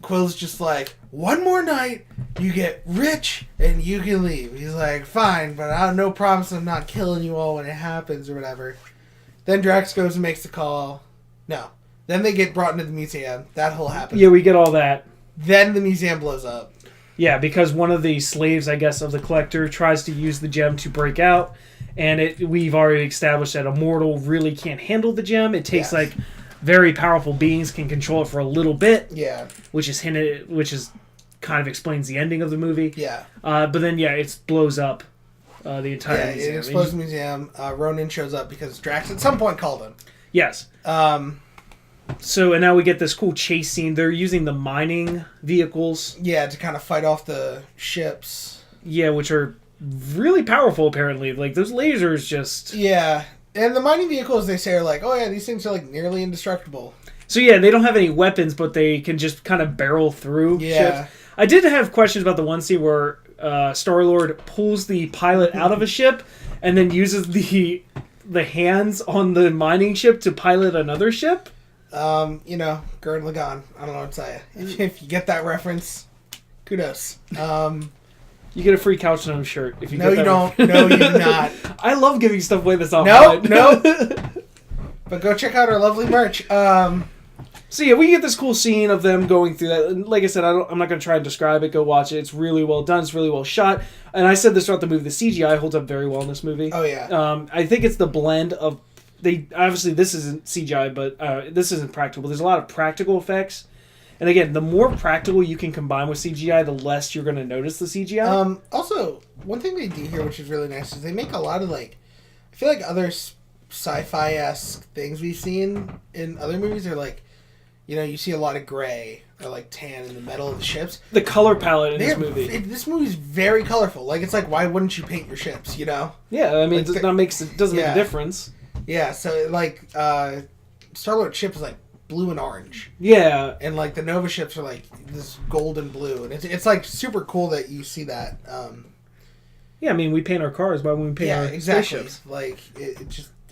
Quill's just like, one more night, you get rich, and you can leave. He's like, fine, but I have no promise of not killing you all when it happens or whatever. Then Drax goes and makes the call. No. Then they get brought into the museum. That whole happens. Yeah, we get all that. Then the museum blows up. Yeah, because one of the slaves, I guess, of the collector tries to use the gem to break out, and we've already established that a mortal really can't handle the gem. It takes like very powerful beings can control it for a little bit. Yeah. Which is kind of explains the ending of the movie. Yeah. But then it blows up the entire museum. It explodes the museum. Ronan shows up because Drax at some point called him. Yes. So, and now we get this cool chase scene. They're using the mining vehicles. Yeah, to kind of fight off the ships. Yeah, which are really powerful, apparently. Like, those lasers just... Yeah. And the mining vehicles, they say, are like, oh yeah, these things are like nearly indestructible. So yeah, they don't have any weapons, but they can just kind of barrel through ships. I did have questions about the one scene where Star-Lord pulls the pilot out of a ship and then uses the hands on the mining ship to pilot another ship. Gurren Lagann. I don't know what to tell you. If you get that reference, kudos. You get a free Couch Gnome shirt if you No, get that. you don't. No, you do not. I love giving stuff away that's not No. But go check out our lovely merch. So yeah, we get this cool scene of them going through that. And like I said, I'm not going to try and describe it. Go watch it. It's really well done. It's really well shot. And I said this throughout the movie. The CGI holds up very well in this movie. Oh yeah. I think it's the blend of obviously this isn't CGI, but this isn't practical. There's a lot of practical effects. And again, the more practical you can combine with CGI, the less you're going to notice the CGI. Also, one thing they do here, which is really nice, is they make a lot of I feel like other sci-fi-esque things we've seen in other movies are like, you see a lot of gray or like tan in the metal of the ships. The color palette in this movie. This movie's very colorful. Like, it's like, why wouldn't you paint your ships, Yeah, I mean, it doesn't make a difference. Yeah, so like, Star-Lord's ship is like blue and orange. Yeah. And like the Nova ships are like this gold and blue. And it's like super cool that you see that. Yeah, I mean, we paint our cars. Why wouldn't we paint our spaceships? Like,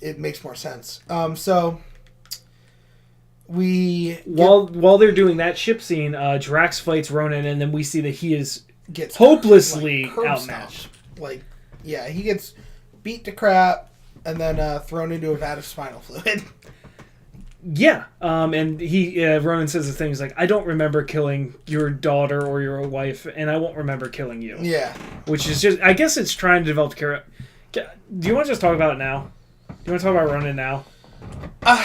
it makes more sense. So we... While they're doing that ship scene, Drax fights Ronan, and then we see that he gets hopelessly outmatched. Like, yeah, he gets beat to crap and then thrown into a vat of spinal fluid. Yeah, and Ronan says the things like, I don't remember killing your daughter or your wife, and I won't remember killing you. Yeah. Which is just, I guess it's trying to develop character. Do you want to just talk about it now? Do you want to talk about Ronan now?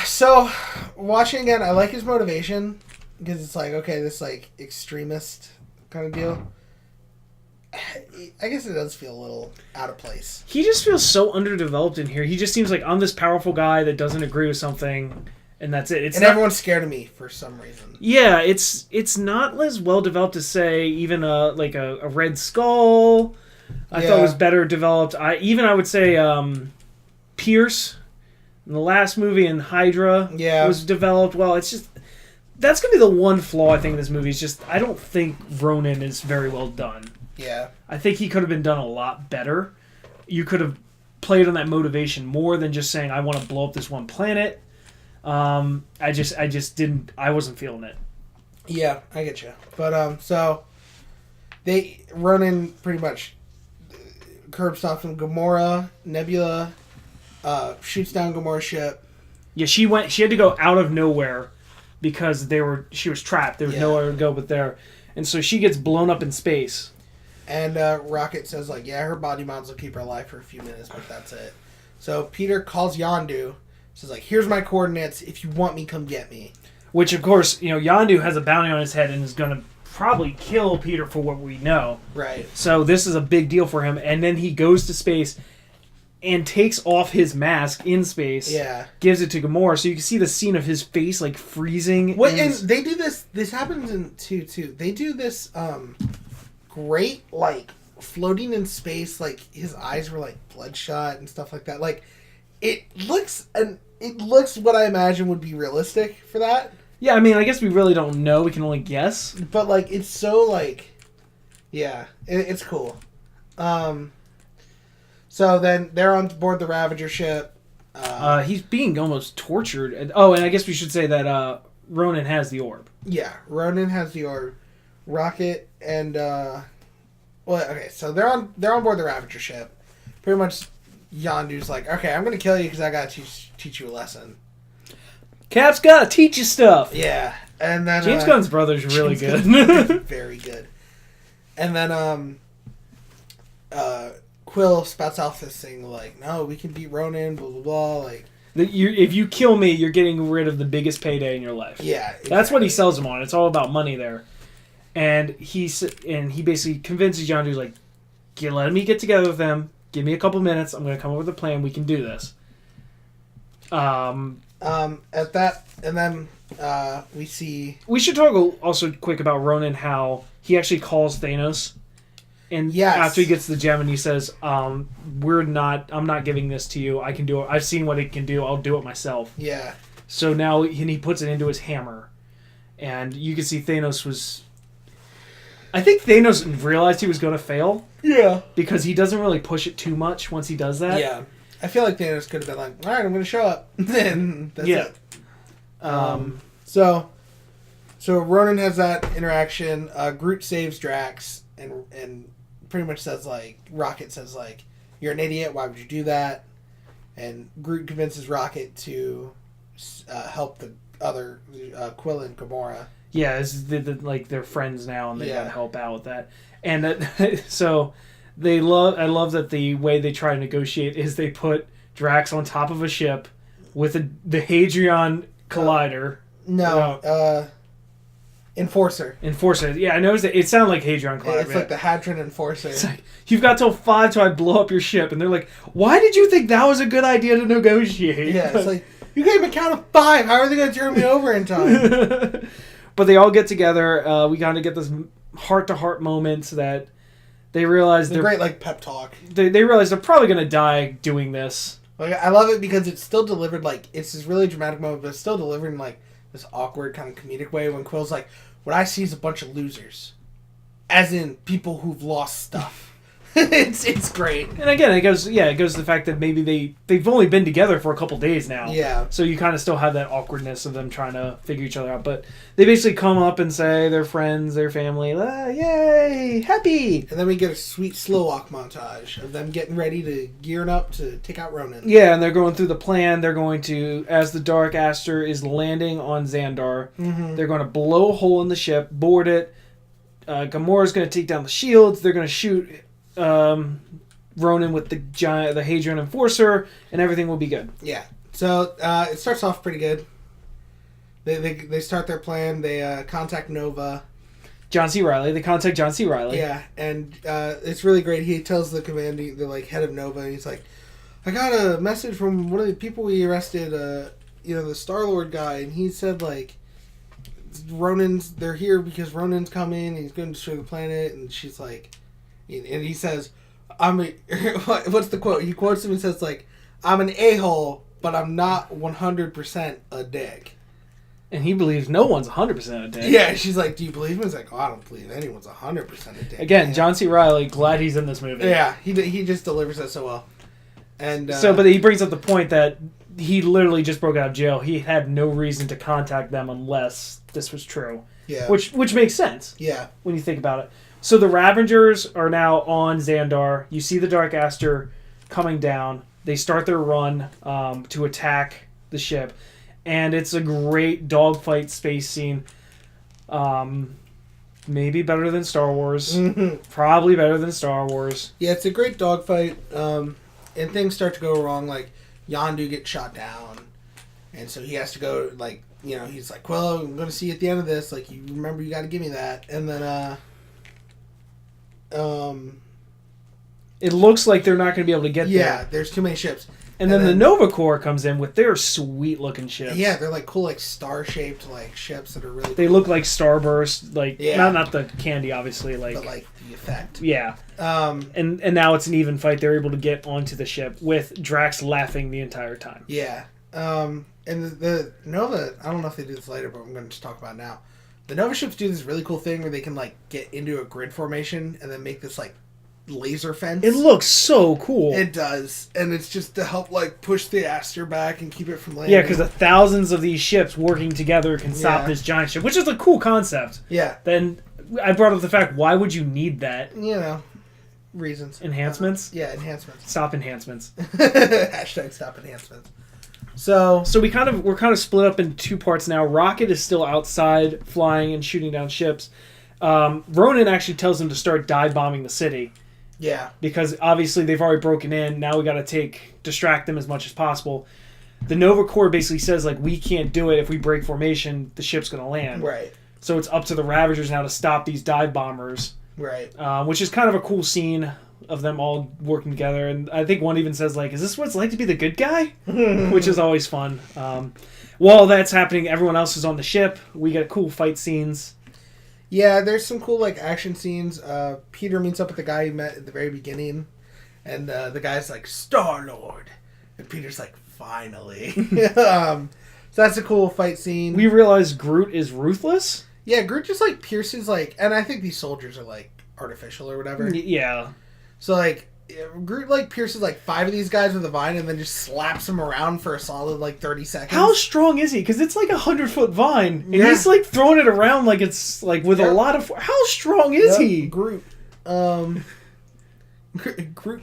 So, watching again, I like his motivation, because it's like, okay, this like extremist kind of deal. I guess it does feel a little out of place. He just feels so underdeveloped in here. He just seems like, I'm this powerful guy that doesn't agree with something, and that's it. Everyone's scared of me for some reason. Yeah, it's not as well developed as, say, even a Red Skull. I thought it was better developed. I would say Pierce in the last movie and Hydra was developed well. It's just, that's going to be the one flaw I think in this movie. Is just, I don't think Ronan is very well done. Yeah. I think he could have been done a lot better. You could have played on that motivation more than just saying, I want to blow up this one planet. I just didn't. I wasn't feeling it. Yeah, I get you. But so Ronan pretty much curb stops from Gamora, Nebula, shoots down Gamora's ship. Yeah, she had to go out of nowhere because she was trapped. There was nowhere to go but there, and so she gets blown up in space. And Rocket says like, yeah, her body mods will keep her alive for a few minutes, but that's it. So Peter calls Yondu, says like, here's my coordinates. If you want me, come get me. Which of course, Yondu has a bounty on his head and is gonna probably kill Peter for what we know. Right. So this is a big deal for him, and then he goes to space and takes off his mask in space. Yeah. Gives it to Gamora, so you can see the scene of his face like freezing. And they do this. This happens in 2 too. They do this great like floating in space. Like his eyes were like bloodshot and stuff like that. Like it looks what I imagine would be realistic for that. Yeah, I mean, I guess we really don't know. We can only guess. But like it's so like, yeah, it's cool. So then they're on board the Ravager ship. He's being almost tortured. And I guess we should say that Ronan has the orb. Yeah, Ronan has the orb. Rocket and so they're on board the Ravager ship. Pretty much, Yondu's like, okay, I'm gonna kill you because I gotta teach you a lesson. Cap's gotta teach you stuff. Yeah, and then James Gunn's brother's really good. Very good. And then Quill spouts off this thing like, no, we can beat Ronan, blah blah blah. Like, if you kill me, you're getting rid of the biggest payday in your life. Yeah, exactly. That's what he sells him on. It's all about money there. And he basically convinces Yondu, like, let me get together with them. Give me a couple minutes. I'm going to come up with a plan. We can do this. At that, and then we see. We should talk also quick about Ronan, how he actually calls Thanos. And after he gets the gem and he says, I'm not giving this to you. I can do it. I've seen what it can do. I'll do it myself. Yeah. So now he puts it into his hammer. And you can see Thanos was... I think Thanos realized he was going to fail. Yeah. Because he doesn't really push it too much once he does that. Yeah. I feel like Thanos could have been like, all right, I'm going to show up. Then that's it. So Ronan has that interaction. Groot saves Drax and pretty much says like, Rocket says like, you're an idiot. Why would you do that? And Groot convinces Rocket to help the other Quill and Gamora. Yeah, like they're friends now, and they gotta help out with that. And so I love that the way they try to negotiate is they put Drax on top of a ship with the Hadron Collider. Enforcer. Yeah, I noticed it sounded like Hadron Collider. It's like the Hadron Enforcer. It's like, you've got till 5 till I blow up your ship, and they're like, why did you think that was a good idea to negotiate? Yeah, it's like, you gave me a count of 5. How are they going to turn me over in time? But they all get together. We kind of get this heart-to-heart moment that they realize they're... great, like, pep talk. They realize they're probably going to die doing this. Like, I love it because it's still delivered, like, it's this really dramatic moment, but it's still delivered in, like, this awkward kind of comedic way when Quill's like, what I see is a bunch of losers. As in, people who've lost stuff. It's great. And again, it goes to the fact that maybe they've only been together for a couple days now. Yeah. So you kind of still have that awkwardness of them trying to figure each other out. But they basically come up and say they're friends, they're family, yay, happy. And then we get a sweet slow walk montage of them getting ready to gearing up to take out Ronan. Yeah, and they're going through the plan. They're going to, as the Dark Aster is landing on Xandar, they're going to blow a hole in the ship, board it. Gamora's going to take down the shields. They're going to shoot Ronan with the Hadron Enforcer, and everything will be good. Yeah. So it starts off pretty good. They start their plan. They contact Nova. John C. Reilly. They contact John C. Reilly. Yeah, and it's really great. He tells the the head of Nova, and he's like, I got a message from one of the people we arrested, the Star-Lord guy, and he said like, they're here because Ronan's coming, and he's going to destroy the planet, and she's like, and he says, what's the quote? He quotes him and says like, I'm an a-hole, but I'm not 100% a dick. And he believes no one's 100% a dick. Yeah, she's like, do you believe him? He's like, oh, I don't believe anyone's 100% a dick. Again, John C. Reilly, glad he's in this movie. Yeah, he just delivers that so well. And but he brings up the point that he literally just broke out of jail. He had no reason to contact them unless this was true. Yeah. Which makes sense. Yeah. When you think about it. So the Ravengers are now on Xandar. You see the Dark Aster coming down. They start their run to attack the ship. And it's a great dogfight space scene. Maybe better than Star Wars. Probably better than Star Wars. Yeah, it's a great dogfight. And things start to go wrong. Like, Yondu gets shot down. And so he has to go, like, you know, he's like, well, I'm going to see you at the end of this. Like, you remember you got to give me that. And then, it looks like they're not going to be able to get there. Yeah, there's too many ships. And then the Nova Corps comes in with their sweet-looking ships. Yeah, they're like cool, like star-shaped like ships that are really. They cool. look like Starburst, like yeah. not the candy, obviously, like. But like the effect. Yeah. And now it's an even fight. They're able to get onto the ship with Drax laughing the entire time. Yeah. And the Nova, I don't know if they do this later, but I'm going to just talk about it now. The Nova ships do this really cool thing where they can like get into a grid formation and then make this like laser fence. It looks so cool. It does, and it's just to help like push the Aster back and keep it from landing. Yeah, because the thousands of these ships working together can stop this giant ship, which is a cool concept. Yeah. Then I brought up the fact, why would you need that? You know, reasons. Enhancements? Yeah, enhancements. Stop enhancements. Hashtag stop enhancements. So we're kind of split up in two parts now. Rocket is still outside flying and shooting down ships. Ronan actually tells him to start dive bombing the city. Yeah. Because obviously they've already broken in. Now we got to distract them as much as possible. The Nova Corps basically says, like, we can't do it. If we break formation, the ship's going to land. Right. So it's up to the Ravagers now to stop these dive bombers. Right. Which is kind of a cool scene of them all working together. And I think one even says, like, is this what it's like to be the good guy? Which is always fun. While that's happening, everyone else is on the ship. We get cool fight scenes. Yeah, there's some cool like action scenes. Peter meets up with the guy he met at the very beginning, and the guy's like, Star-Lord, and Peter's like, finally. So that's a cool fight scene. We realize Groot is ruthless. Yeah, Groot just like pierces like, and I think these soldiers are like artificial or whatever. Yeah. So like Groot like pierces like 5 of these guys with a vine and then just slaps them around for a solid like 30 seconds. How strong is he? Because it's like 100-foot vine, and he's like throwing it around like it's like with a lot of. How strong is he? Groot. Groot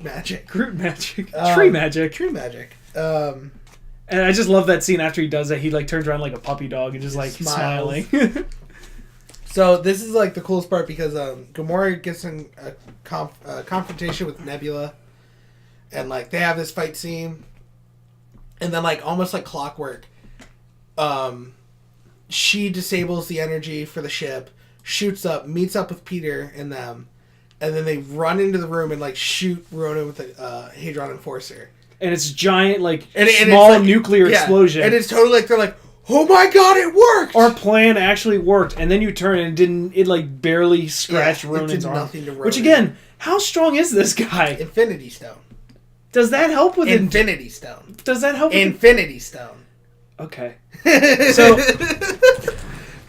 magic. Groot magic. Tree magic. Tree magic. And I just love that scene after he does that. He like turns around like a puppy dog and just like smiling. So this is like the coolest part because Gamora gets in a confrontation with Nebula, and like they have this fight scene, and then like almost like clockwork, she disables the energy for the ship, shoots up, meets up with Peter and them, and then they run into the room and like shoot Ronan with a Hadron Enforcer. And it's giant like and small like, nuclear explosion. And it's totally like they're like, oh my god, it worked! Our plan actually worked, and then you turn and it like barely scratched Ronan's it did arm. nothing to Ronan. Which again, how strong is this guy? Infinity Stone. Does that help with Infinity Stone? Does that help? Infinity Stone. Okay. So,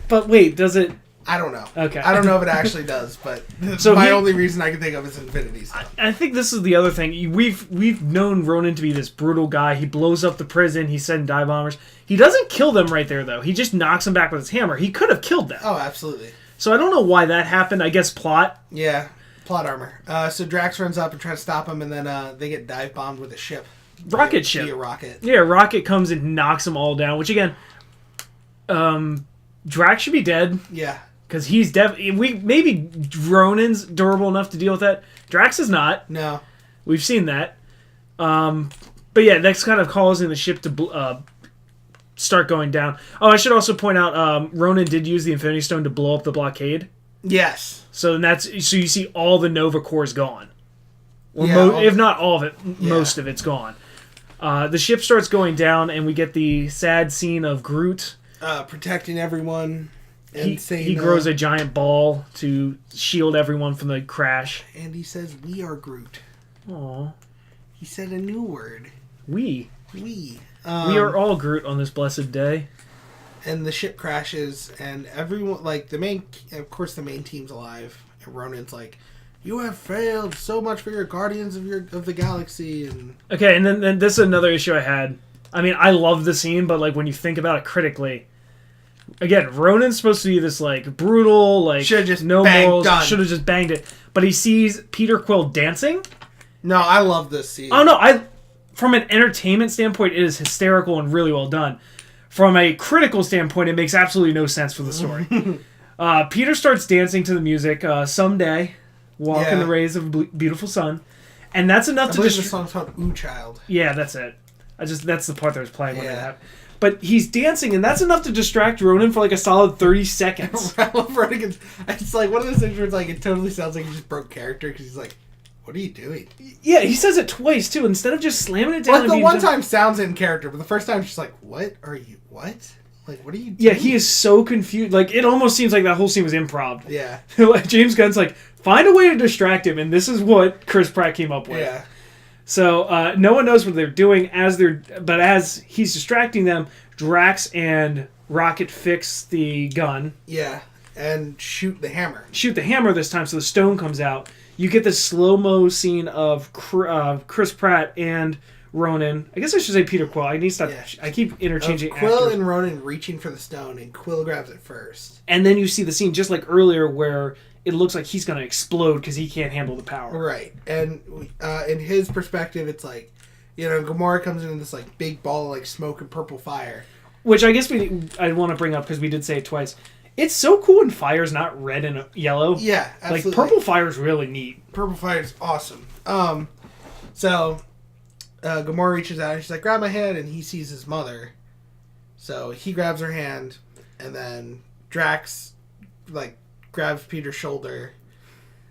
but wait, does it? I don't know. Okay. I don't know if it actually does, but so my only reason I can think of is Infinity Stone. I think this is the other thing. We've known Ronan to be this brutal guy. He blows up the prison. He's sending dive bombers. He doesn't kill them right there, though. He just knocks them back with his hammer. He could have killed them. Oh, absolutely. So I don't know why that happened. I guess plot. Yeah, plot armor. So Drax runs up and tries to stop him, and then they get dive bombed with a ship. Rocket ship. Via rocket. Yeah, Rocket comes and knocks them all down, which again, Drax should be dead. Yeah. Because he's maybe Ronan's durable enough to deal with that. Drax is not. No. We've seen that. But yeah, that's kind of causing the ship to start going down. Oh, I should also point out, Ronan did use the Infinity Stone to blow up the blockade. Yes. So you see all the Nova Corps gone. Or if not all of it, most of it's gone. The ship starts going down, and we get the sad scene of Groot protecting everyone. He grows a giant ball to shield everyone from the crash. And he says, "We are Groot." Aww. He said a new word. We. We. We are all Groot on this blessed day. And the ship crashes, and everyone, like, the main team's alive. And Ronan's like, "You have failed so much for your Guardians of the Galaxy." And okay, and then this is another issue I had. I mean, I love the scene, but like when you think about it critically, again, Ronan's supposed to be this like brutal, like should have just no morals, should have done. just banged it. But he sees Peter Quill dancing. No, I love this scene. Oh no, from an entertainment standpoint, it is hysterical and really well done. From a critical standpoint, it makes absolutely no sense for the story. Peter starts dancing to the music. Someday, walk in the rays of a beautiful sun, and that's enough to just. The song's called "Ooh Child." Yeah, that's it. That's the part that was playing when it happened. But he's dancing, and that's enough to distract Ronan for like a solid 30 seconds. It's like one of those things where it's like it totally sounds like he just broke character because he's like, "What are you doing?" Yeah, he says it twice too. Instead of just slamming it down. Like the one time sounds in character, but the first time she's like, "What are you? What? Like, what are you doing?" Yeah, he is so confused. Like it almost seems like that whole scene was improv. Yeah. Like James Gunn's like, find a way to distract him, and this is what Chris Pratt came up with. Yeah. So no one knows what they're doing but as he's distracting them, Drax and Rocket fix the gun. Yeah, and shoot the hammer. Shoot the hammer this time, so the stone comes out. You get this slow-mo scene of Chris Pratt and Ronan. I guess I should say Peter Quill. I need to stop. Yeah. I keep interchanging Quill actors. and Ronan reaching for the stone, and Quill grabs it first. And then you see the scene just like earlier where it looks like he's going to explode because he can't handle the power. Right. And in his perspective, it's like, Gamora comes in this like big ball of like smoke and purple fire. Which I guess I want to bring up because we did say it twice. It's so cool when fire's not red and yellow. Yeah, absolutely. Like purple fire's really neat. Purple fire's awesome. So Gamora reaches out and she's like, "Grab my hand," and he sees his mother. So he grabs her hand, and then Drax like grabs Peter's shoulder,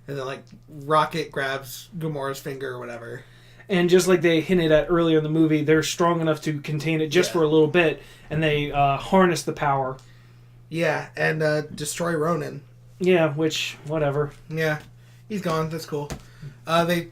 and then like Rocket grabs Gamora's finger or whatever. And just like they hinted at earlier in the movie, they're strong enough to contain it just for a little bit, and they harness the power. Yeah, and destroy Ronan. Yeah, which, whatever. Yeah, he's gone. That's cool. They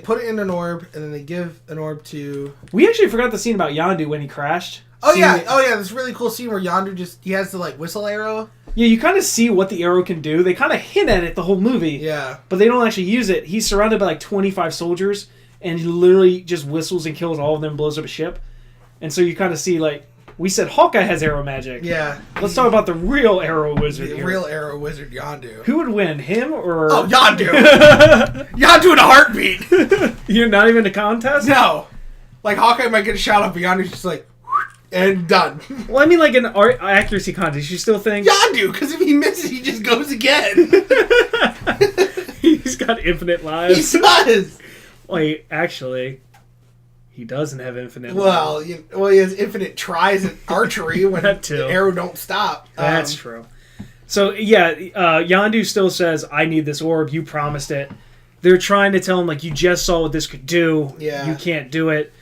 put it in an orb, and then they give an orb to... We actually forgot the scene about Yondu when he crashed. Oh yeah, this really cool scene where Yondu he has the like whistle arrow. Yeah, you kind of see what the arrow can do. They kind of hint at it the whole movie. Yeah. But they don't actually use it. He's surrounded by like 25 soldiers, and he literally just whistles and kills all of them, blows up a ship. And so you kind of see like... We said Hawkeye has arrow magic. Yeah. Let's talk about the real arrow wizard here. Real arrow wizard, Yondu. Who would win, him or... Oh, Yondu! Yondu in a heartbeat! You're not even a contest? No. Like, Hawkeye might get a shot up, but Yondu's just like... And done. Well, I mean, like an accuracy contest. You still think... Yondu! Because if he misses, he just goes again. He's got infinite lives. He does! Wait, actually... He doesn't have infinite lives. Well, he has infinite tries at archery when the arrow don't stop. That's true. So, yeah, Yondu still says, I need this orb. You promised it. They're trying to tell him, like, you just saw what this could do. Yeah. You can't do it.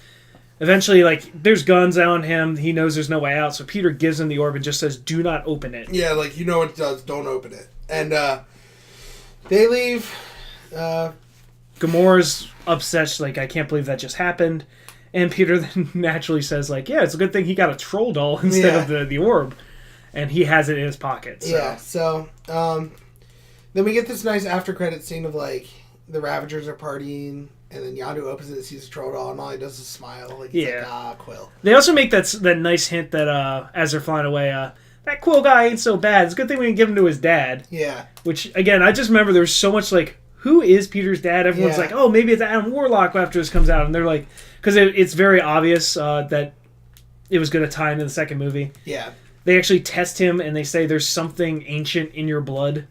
Eventually, like, there's guns on him. He knows there's no way out. So Peter gives him the orb and just says, do not open it. Yeah, like, you know what it does. Don't open it. And they leave. Gamora's upset. She's like, I can't believe that just happened. And Peter then naturally says, like, yeah, it's a good thing he got a troll doll instead of the orb. And he has it in his pocket. So. Yeah, so then we get this nice after-credit scene of, like, the Ravagers are partying, and then Yondu opens it and sees a troll doll, and all he does is smile. Like, he's like, Quill. They also make that nice hint that as they're flying away, that Quill guy ain't so bad. It's a good thing we didn't give him to his dad. Yeah. Which, again, I just remember there's so much, like, who is Peter's dad? Everyone's like, oh, maybe it's Adam Warlock after this comes out. And they're like... Because it's very obvious that it was going to tie into the second movie. Yeah. They actually test him, and they say there's something ancient in your blood.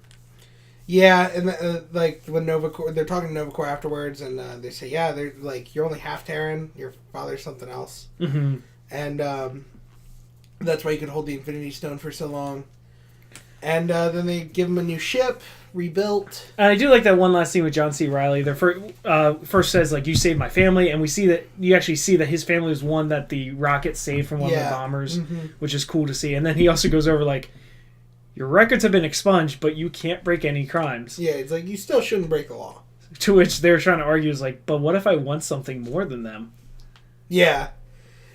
Yeah, and like when they're talking to Nova Corps afterwards, and they say, yeah, they're like, you're only half Terran, your father's something else. Mm-hmm. And that's why you could hold the Infinity Stone for so long. And then they give him a new ship, rebuilt. And I do like that one last scene with John C. Reilly. Their first says, like, you saved my family, and you actually see that his family was one that the rocket saved from one of the bombers, which is cool to see. And then he also goes over, like, your records have been expunged, but you can't break any crimes. Yeah, it's like, you still shouldn't break the law. To which they're trying to argue is like, but what if I want something more than them? Yeah.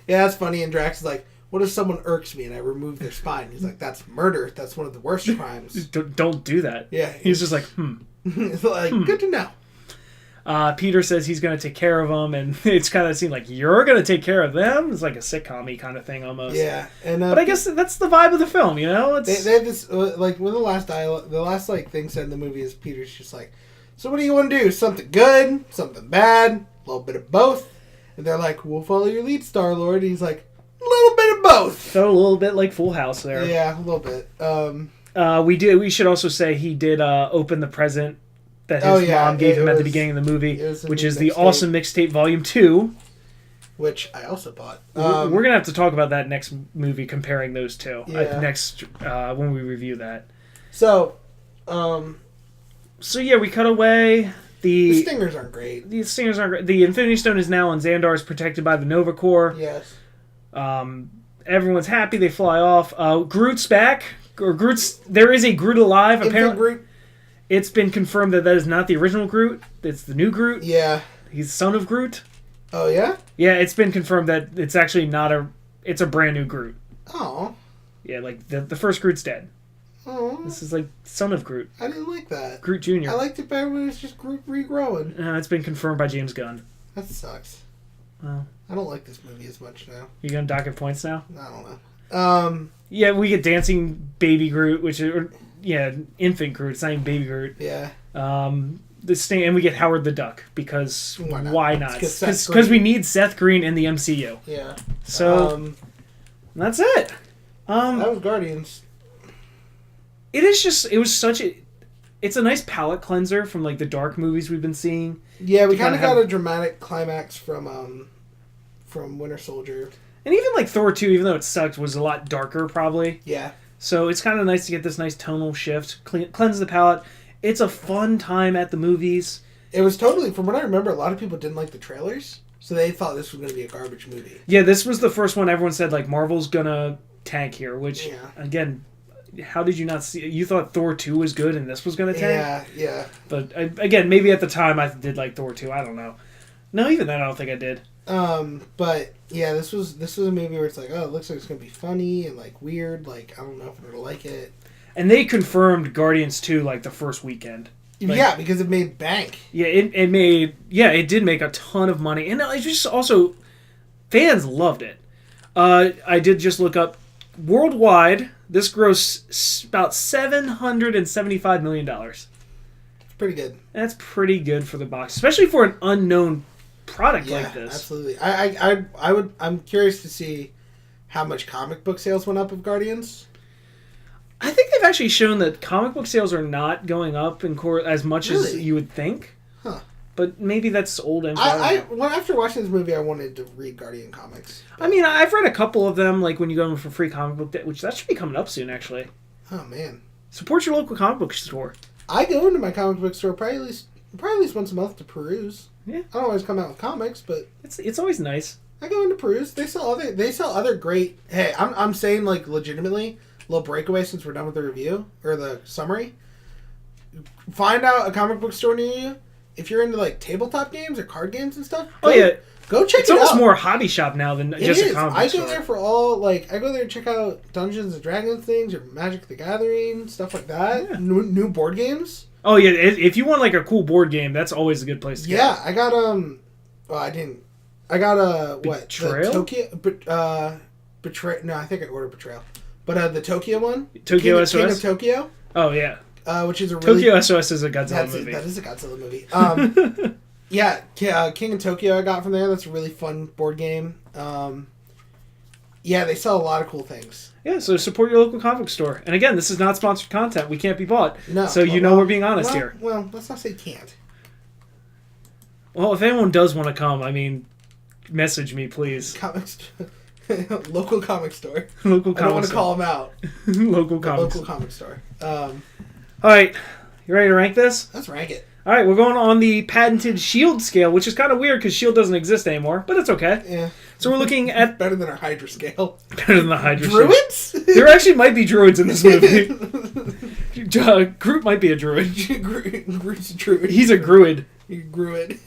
Yeah, that's funny. And Drax is like, what if someone irks me and I remove their spine? He's like, that's murder. That's one of the worst crimes. Don't do that. Yeah. He's just like, It's like, good to know. Peter says he's going to take care of them, and it's kind of seemed like you're going to take care of them. It's like a sitcom-y kind of thing almost. Yeah, and but I guess that's the vibe of the film, you know. It's they have this like with the last dialogue, the last like thing said in the movie is Peter's just like, so what do you want to do? Something good, something bad, a little bit of both. And they're like, we'll follow your lead, Star-Lord. And he's like, a little bit of both. Felt a little bit like Full House there. Yeah, a little bit. We should also say he did open the present that his mom gave him at the beginning of the movie, which is the Awesome Mixtape Volume 2. Which I also bought. We're going to have to talk about that next movie, comparing those two. Yeah. Next, when we review that. So yeah, we cut away. The stingers aren't great. The stingers aren't great. The Infinity Stone is now on Xandar, is protected by the Nova Corps. Yes. Everyone's happy. They fly off. Groot's back. There is a Groot alive. Apparently, Groot. It's been confirmed that is not the original Groot. It's the new Groot. Yeah. He's son of Groot. Oh, yeah? Yeah, it's been confirmed that it's actually not it's a brand new Groot. Oh. Yeah, like the first Groot's dead. Oh. This is like son of Groot. I didn't like that. Groot Jr. I liked it better when it was just Groot regrowing. It's been confirmed by James Gunn. That sucks. Well, I don't like this movie as much now. You gonna dock points now? I don't know. Yeah, we get dancing baby Groot, infant Groot. It's not even baby Groot. Yeah. This thing, and we get Howard the Duck because why not? Because we need Seth Green in the MCU. Yeah. So that's it. That was Guardians. It's a nice palate cleanser from like the dark movies we've been seeing. Yeah, we kind of got a dramatic climax from Winter Soldier. And even like Thor 2, even though it sucked, was a lot darker probably. Yeah. So it's kind of nice to get this nice tonal shift, cleanse the palate. It's a fun time at the movies. It was totally, from what I remember, a lot of people didn't like the trailers, so they thought this was going to be a garbage movie. Yeah, this was the first one everyone said, like, Marvel's gonna tank here, which, again, how did you not see? You thought Thor 2 was good and this was gonna tank? Yeah. But, again, maybe at the time I did like Thor 2, I don't know. No, even then I don't think I did. But, yeah, this was a movie where it's like, oh, it looks like it's going to be funny and, like, weird, like, I don't know if I'm going to like it. And they confirmed Guardians 2 like the first weekend. Like, yeah, because it made bank. Yeah, it did make a ton of money. And it just also, fans loved it. I did just look up, worldwide, this grossed about $775 million. Pretty good. That's pretty good for the box, especially for an unknown product like this. Absolutely. I'm curious to see how much comic book sales went up of Guardians. I think they've actually shown that comic book sales are not going up in as much as you would think. Huh. But maybe that's old info. After watching this movie, I wanted to read Guardian comics. I mean, I've read a couple of them, like when you go in for free comic book day, which that should be coming up soon, actually. Oh, man. Support your local comic book store. I go into my comic book store probably at least once a month to peruse. Yeah. I don't always come out with comics, but it's always nice. I go into peruse. They sell other great. Hey, I'm saying like legitimately, little breakaway since we're done with the review or the summary. Find out a comic book store near you. If you're into like tabletop games or card games and stuff. Go check it out. It's almost more hobby shop now than just a comic book store. I go there for all I go there to check out Dungeons and Dragons things or Magic the Gathering stuff like that. Yeah. New board games. Oh yeah, if you want like a cool board game, that's always a good place to go. Yeah, I got I didn't. I got what? Betrayal? No, I think I ordered Betrayal. But the Tokyo one? Tokyo SOS? King of Tokyo? Oh, yeah. Which is a really... Tokyo SOS is a Godzilla movie. That is a Godzilla movie. Yeah, King of Tokyo I got from there. That's a really fun board game. Yeah, they sell a lot of cool things. Yeah, so support your local comic store. And again, this is not sponsored content. We can't be bought. No. So we're being honest here. Well, let's not say can't. Well, if anyone does want to come, I mean, message me, please. Local comic store. Local comic store. I don't want to call them out. Local comic store. All right. You ready to rank this? Let's rank it. All right, we're going on the patented SHIELD scale, which is kind of weird because SHIELD doesn't exist anymore, but it's okay. Yeah. So we're looking at... Better than our Hydra scale. Better than the Hydra Druids? Scale. There actually might be druids in this movie. Groot might be a druid. Groot's a druid. He's a gruid. You grew it.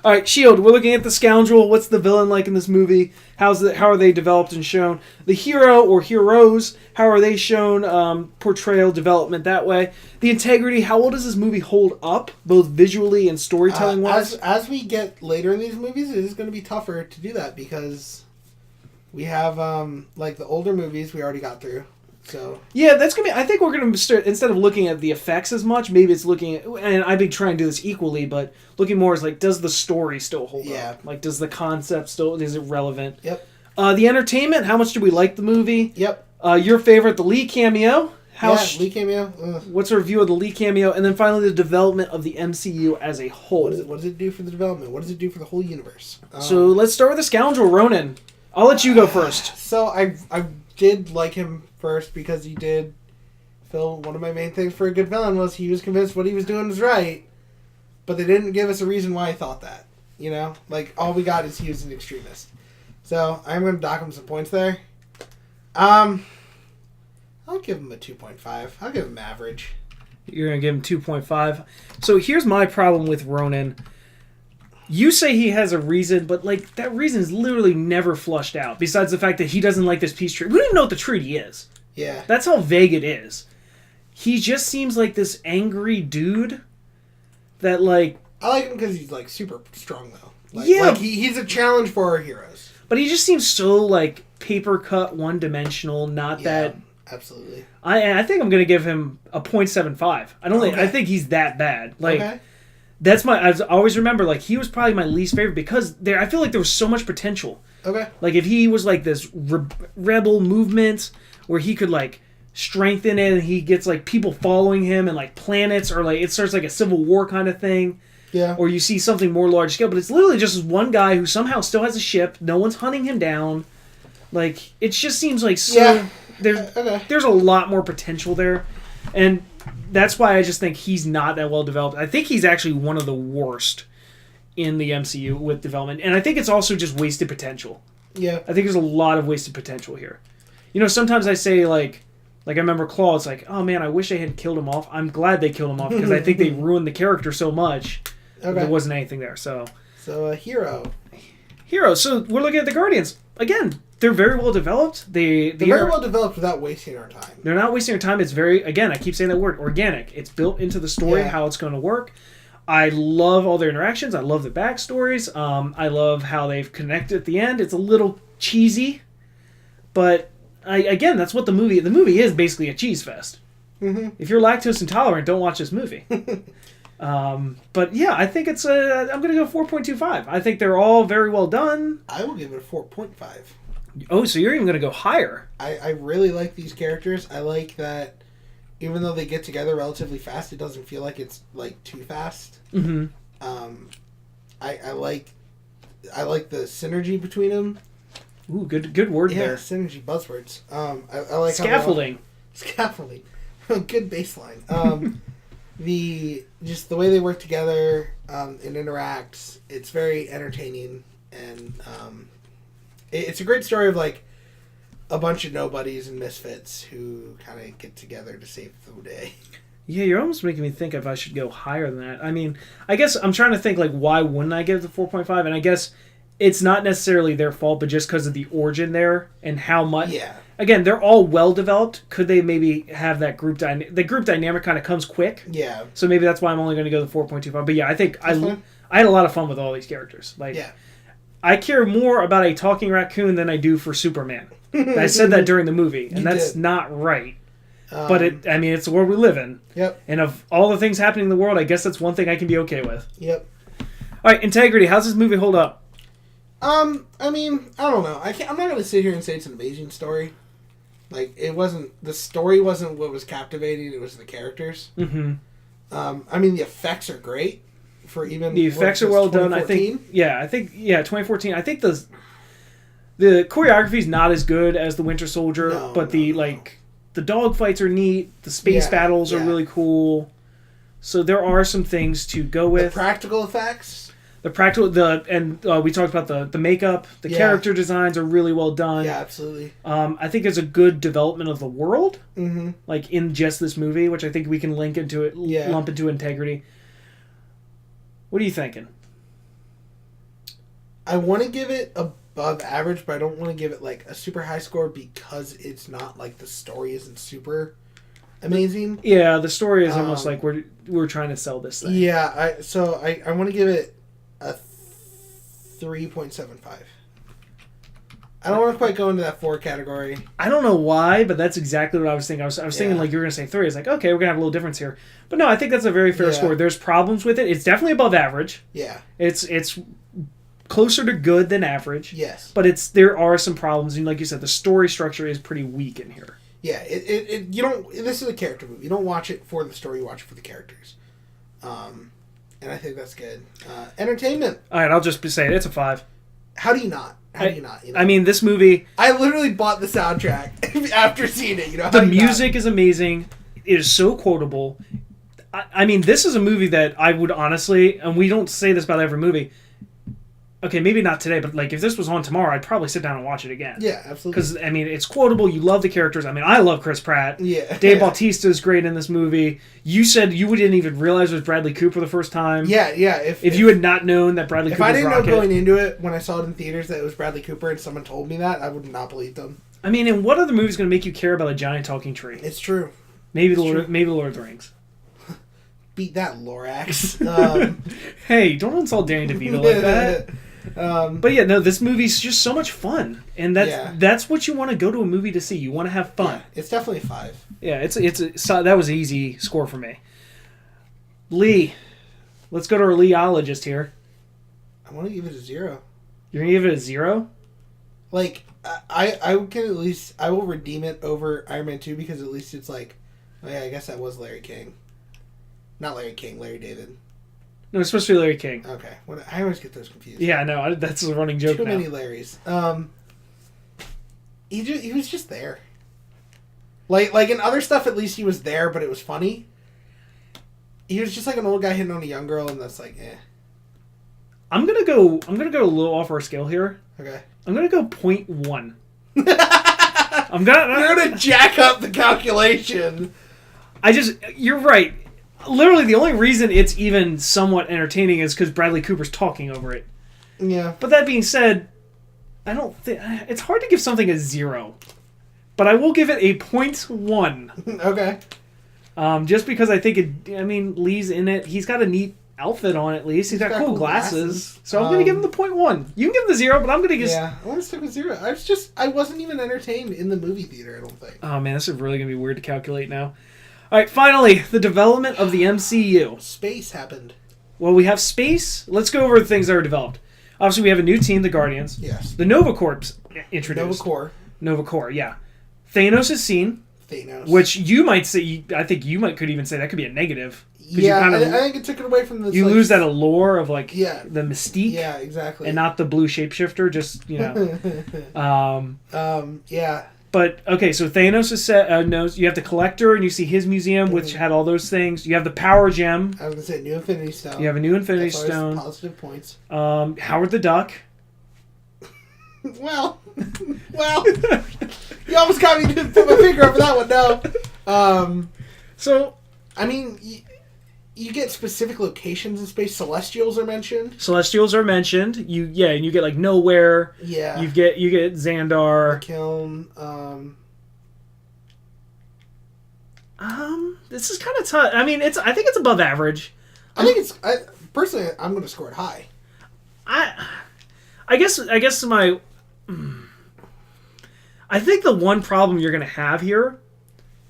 All right, Shield. We're looking at the scoundrel. What's the villain like in this movie? How are they developed and shown? The hero or heroes. How are they shown? Portrayal, development that way. The integrity. How well does this movie hold up, both visually and storytelling wise? As we get later in these movies, it is going to be tougher to do that because we have like the older movies we already got through. So yeah, that's gonna be. I think we're gonna start, instead of looking at the effects as much, maybe it's looking at, and I've been trying to do this equally, but looking more as like, does the story still hold up? Like, does the concept still, is it relevant? Yep. The entertainment. How much do we like the movie? Yep. Your favorite, the Lee cameo. Lee cameo. What's our view of the Lee cameo, and then finally the development of the MCU as a whole? What does it do for the development? What does it do for the whole universe? So let's start with the scoundrel, Ronan. I'll let you go first. So I did like him first because he did. Phil, one of my main things for a good villain was he was convinced what he was doing was right, but they didn't give us a reason why he thought that. You know, like all we got is he was an extremist. So I'm going to dock him some points there. I'll give him a 2.5. I'll give him average. You're going to give him 2.5. So here's my problem with Ronan. You say he has a reason, but like that reason is literally never flushed out. Besides the fact that he doesn't like this peace treaty. We don't even know what the treaty is. Yeah. That's how vague it is. He just seems like this angry dude that like... I like him because he's like super strong though. Like, yeah. Like he's a challenge for our heroes. But he just seems so like paper cut, one dimensional, not that... Absolutely. I think I'm going to give him a 0.75. I think he's that bad. Like that's I always remember like he was probably my least favorite because I feel like there was so much potential. Okay. Like if he was like this rebel movement where he could like strengthen it and he gets like people following him and like planets, or like it starts like a civil war kind of thing. Yeah. Or you see something more large scale, but it's literally just one guy who somehow still has a ship. No one's hunting him down. Like it just seems like so. Yeah. There's a lot more potential there, and that's why I just think he's not that well developed. I think he's actually one of the worst in the MCU with development, and I think it's also just wasted potential. Yeah. I think there's a lot of wasted potential here. You know, sometimes I say like I remember Claw, it's like, oh man, I wish they had killed him off. I'm glad they killed him off because I think they ruined the character so much. There wasn't anything there. So a hero. So we're looking at the Guardians again. They're very well developed. They're very well developed without wasting our time. They're not wasting our time. It's very, again, I keep saying that word, organic. It's built into the story, how it's going to work. I love all their interactions. I love the backstories. I love how they've connected at the end. It's a little cheesy, but again, that's what the movie is basically a cheese fest. Mm-hmm. If you're lactose intolerant, don't watch this movie. But yeah, I think it's I'm going to go 4.25. I think they're all very well done. I will give it a 4.5. Oh, so you're even going to go higher. I really like these characters. I like that even though they get together relatively fast, it doesn't feel like it's like too fast. Mm-hmm. I like the synergy between them. Ooh, good word there. Yeah, synergy buzzwords. I like scaffolding. Scaffolding. Good baseline. The way they work together and interact, it's very entertaining, and it's a great story of like a bunch of nobodies and misfits who kind of get together to save the day. Yeah, you're almost making me think if I should go higher than that. I mean, I guess I'm trying to think like why wouldn't I give it the 4.5? And I guess it's not necessarily their fault, but just because of the origin there and how much. Yeah. Again, they're all well developed. Could they maybe have that group dynamic? The group dynamic kind of comes quick. Yeah. So maybe that's why I'm only going to go the 4.25. But yeah, I think I had a lot of fun with all these characters. Like, yeah. I care more about a talking raccoon than I do for Superman. I said that during the movie, and that's not right. But it's the world we live in. Yep. And of all the things happening in the world, I guess that's one thing I can be okay with. Yep. All right, integrity. How's this movie hold up? I mean, I don't know. I'm not going to sit here and say it's an amazing story. Like, the story wasn't what was captivating, it was the characters. Mm-hmm. I mean, the effects are great for even... The effects are well done, I think. Yeah, 2014. I think the choreography is not as good as the Winter Soldier, but the dog fights are neat, the space battles are really cool. So there are some things to go with. The practical effects... we talked about the makeup, the character designs are really well done. Yeah, absolutely. I think it's a good development of the world, like in just this movie, which I think we can lump into integrity. What are you thinking? I want to give it above average, but I don't want to give it like a super high score because it's not like the story isn't super amazing. Yeah, the story is almost like we're trying to sell this thing. Yeah, I want to give it a 3.75. I don't want to quite go into that 4 category. I don't know why, but that's exactly what I was thinking. I was thinking like you were going to say 3. It's like, okay, we're going to have a little difference here. But no, I think that's a very fair score. There's problems with it. It's definitely above average. Yeah. It's closer to good than average. Yes. But there are some problems, and like you said, the story structure is pretty weak in here. Yeah, you don't. This is a character movie. You don't watch it for the story. You watch it for the characters. And I think that's good. Entertainment. All right, I'll just say it's a 5. How do you not? You know? I mean, this movie... I literally bought the soundtrack after seeing it. You know, the music is amazing. It is so quotable. I mean, this is a movie that I would honestly... And we don't say this about every movie. Okay, maybe not today, but like if this was on tomorrow, I'd probably sit down and watch it again. Yeah, absolutely. Because, I mean, it's quotable. You love the characters. I mean, I love Chris Pratt. Yeah. Dave Bautista is great in this movie. You said you didn't even realize it was Bradley Cooper the first time. Yeah. If you had not known that Bradley Cooper was If I didn't Rocket, know going into it, when I saw it in theaters that it was Bradley Cooper and someone told me that, I would not believe them. I mean, and what other movie is going to make you care about a giant talking tree? It's true. Maybe the Lord of the Rings. Beat that, Lorax. Hey, don't insult Danny DeVito like that. But yeah, no, this movie's just so much fun, and that's what you want to go to a movie to see. You want to have fun. Yeah, it's definitely a 5. Yeah, that was an easy score for me. Lee, let's go to our Leeologist here. I want to give it a 0. You're gonna give it a 0? Like I can at least I will redeem it over Iron Man 2 because at least it's like, oh yeah, I guess that was Larry King, not Larry King, Larry David. No, it's supposed to be Larry King. Okay. I always get those confused. Yeah, no, that's a running joke now. Too many Larrys. He was just there. Like in other stuff, at least he was there, but it was funny. He was just like an old guy hitting on a young girl, and that's like, eh. I'm gonna go a little off our scale here. Okay. I'm gonna go 0.1. You're gonna jack up the calculation. You're right. Literally, the only reason it's even somewhat entertaining is because Bradley Cooper's talking over it. Yeah. But that being said, I don't think... It's hard to give something a 0. But I will give it a 0.1. Okay. Just because I think Lee's in it. He's got a neat outfit on at least. He's got cool glasses. So I'm going to give him the 0.1. You can give him the 0, but I'm going to give... Yeah, I want to stick with 0. I wasn't even entertained in the movie theater, I don't think. Oh man, this is really going to be weird to calculate now. Alright, finally, the development of the MCU. Space happened. Well, we have space. Let's go over the things that are developed. Obviously, we have a new team, the Guardians. Yes. The Nova Corps introduced. Nova Corps, yeah. Thanos is seen. Which you might say, I think could even say that could be a negative. Yeah, I think it took it away from the... You lose that allure of, like, the mystique. Yeah, exactly. And not the blue shapeshifter, just, you know. Yeah. But, okay, so Thanos is knows. You have the Collector, and you see his museum, which had all those things. You have the Power Gem. I was going to say, new Infinity Stone. You have a new Infinity Stone. Positive points. Howard the Duck. well, you almost got me to put my finger over that one, no. So, I mean... You get specific locations in space. Celestials are mentioned. You get like Nowhere. Yeah. You get Xandar. The Kiln. This is kind of tough. I mean, I think it's above average. Personally, I'm going to score it high. I guess my. I think the one problem you're going to have here,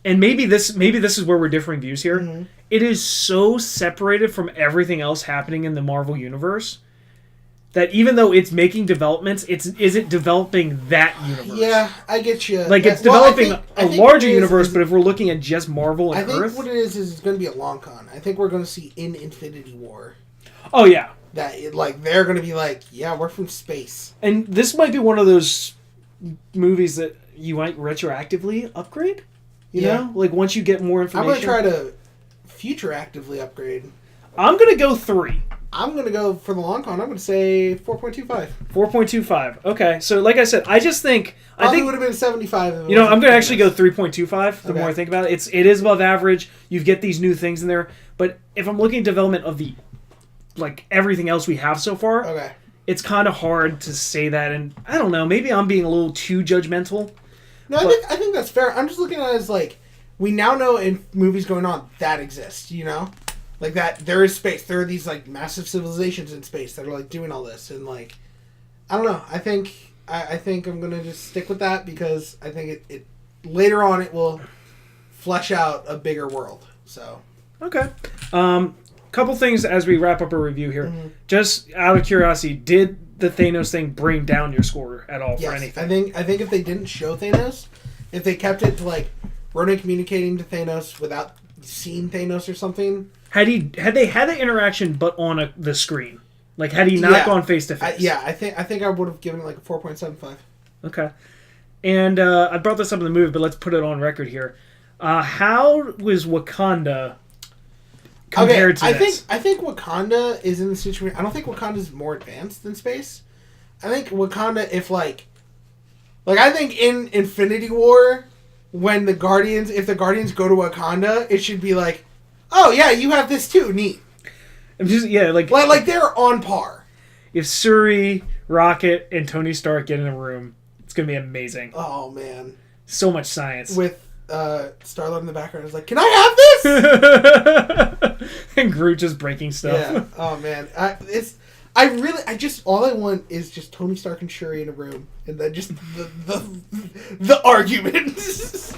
and maybe this is where we're differing views here. Mm-hmm. It is so separated from everything else happening in the Marvel Universe that even though it's making developments, isn't developing that universe. Yeah, I get you. Like, it's developing a larger universe, but if we're looking at just Marvel and Earth... I think what it is it's going to be a long con. I think we're going to see in Infinity War... Oh, yeah. That, they're going to be like, yeah, we're from space. And this might be one of those movies that you might retroactively upgrade? You know? Like, once you get more information... I'm going to try to... future actively upgrade. I'm going to go 3. I'm going to go for the long con. I'm going to say 4.25. 4.25. Okay. So, like I said, I think it would have been 75. I'm going to actually go 3.25 the more I think about it. It is above average. You get these new things in there. But if I'm looking at development of the like everything else we have so far. Okay. It's kind of hard to say that, and I don't know. Maybe I'm being a little too judgmental. No, I think that's fair. I'm just looking at it as like we now know in movies going on that exists. You know, like that there is space. There are these like massive civilizations in space that are like doing all this, and like I don't know. I think I'm gonna just stick with that because I think it later on it will flesh out a bigger world. So okay. Couple things as we wrap up our review here. Mm-hmm. Just out of curiosity, did the Thanos thing bring down your score at all for anything? I think if they didn't show Thanos, if they kept it to like Ronan communicating to Thanos without seeing Thanos or something. Had they had the interaction but on the screen? Like had he not gone face to face? I think I would have given it like a 4.75. Okay. And I brought this up in the movie, but let's put it on record here. How was Wakanda compared to this? I think Wakanda is in the situation. I don't think Wakanda is more advanced than space. I think Wakanda, if like I think in Infinity War, when the Guardians go to Wakanda, it should be like, oh yeah, you have this too, neat. Like they're on par. If Suri, Rocket, and Tony Stark get in a room, it's gonna be amazing. Oh man, so much science with Star-Lord in the background is like, can I have this? And Groot just breaking stuff. Yeah. Oh man, all I want is just Tony Stark and Shuri in a room, and then just the arguments.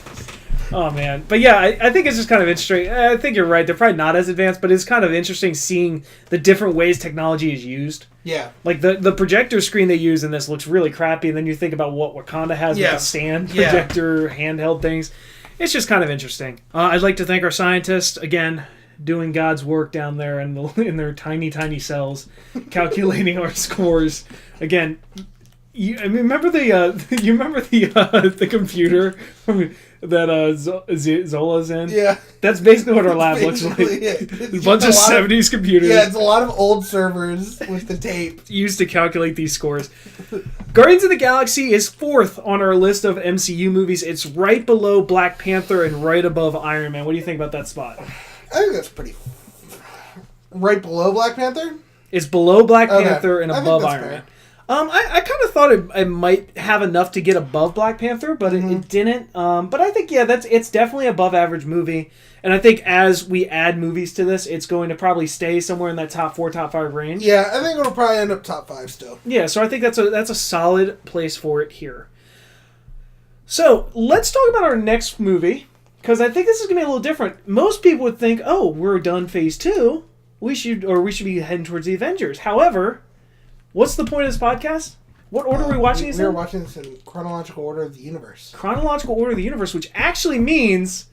Oh man, but yeah, I think it's just kind of interesting. I think you're right; they're probably not as advanced, but it's kind of interesting seeing the different ways technology is used. Yeah, like the projector screen they use in this looks really crappy, and then you think about what Wakanda has with the stand projector handheld things. It's just kind of interesting. I'd like to thank our scientists again, doing God's work down there in their tiny cells, calculating our scores. Again, remember the computer that Zola's in? Yeah, that's basically what our lab looks like. A bunch of 70s computers. Yeah, it's a lot of old servers with the tape used to calculate these scores. Guardians of the Galaxy is 4th on our list of MCU movies. It's right below Black Panther and right above Iron Man. What do you think about that spot? I think that's pretty... Right below Black Panther? It's below Black Panther and above Iron Man. I kind of thought it might have enough to get above Black Panther, but it didn't. But I think, it's definitely above average movie. And I think as we add movies to this, it's going to probably stay somewhere in that top 4, top 5 range. Yeah, I think it'll probably end up top 5 still. Yeah, so I think that's a solid place for it here. So let's talk about our next movie, because I think this is going to be a little different. Most people would think, oh, we're done phase 2. We should be heading towards the Avengers. However, what's the point of this podcast? What order are we watching these in? We're watching this in chronological order of the universe. Chronological order of the universe, which actually means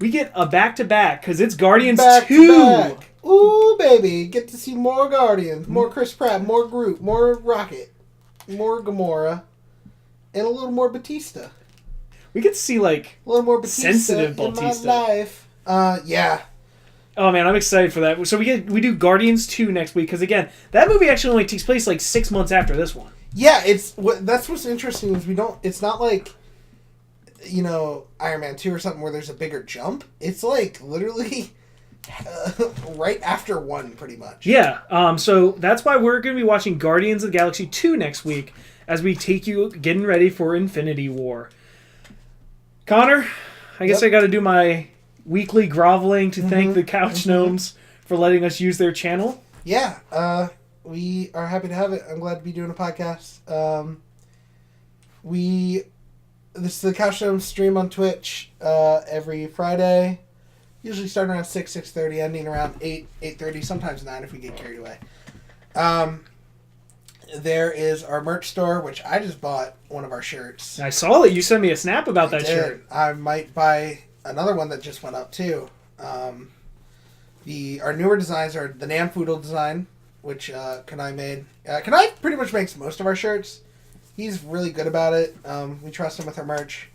we get a back-to-back, because it's Guardians 2. Ooh, baby. Get to see more Guardians, more Chris Pratt, more Groot, more Rocket, more Gamora, and a little more Batista. We get to see, like, a little more Batista sensitive Batista. In my life. Yeah. Oh man, I'm excited for that. So we do Guardians 2 next week, because again, that movie actually only takes place like 6 months after this one. Yeah, that's what's interesting is it's not like, Iron Man 2 or something where there's a bigger jump. It's like literally right after 1 pretty much. Yeah, so that's why we're going to be watching Guardians of the Galaxy 2 next week as we take you getting ready for Infinity War. Connor, I guess I got to do my weekly groveling to thank the Couch Gnomes for letting us use their channel. Yeah, we are happy to have it. I'm glad to be doing a podcast. This is the Couch Gnomes stream on Twitch every Friday, usually starting around 6:30, ending around 8:30, sometimes 9 if we get carried away. There is our merch store, which I just bought one of our shirts. I saw that you sent me a snap about that shirt. I might buy another one that just went up too. Our newer designs are the Namfoodle design, which Kanai made. Kanai pretty much makes most of our shirts. He's really good about it. We trust him with our merch.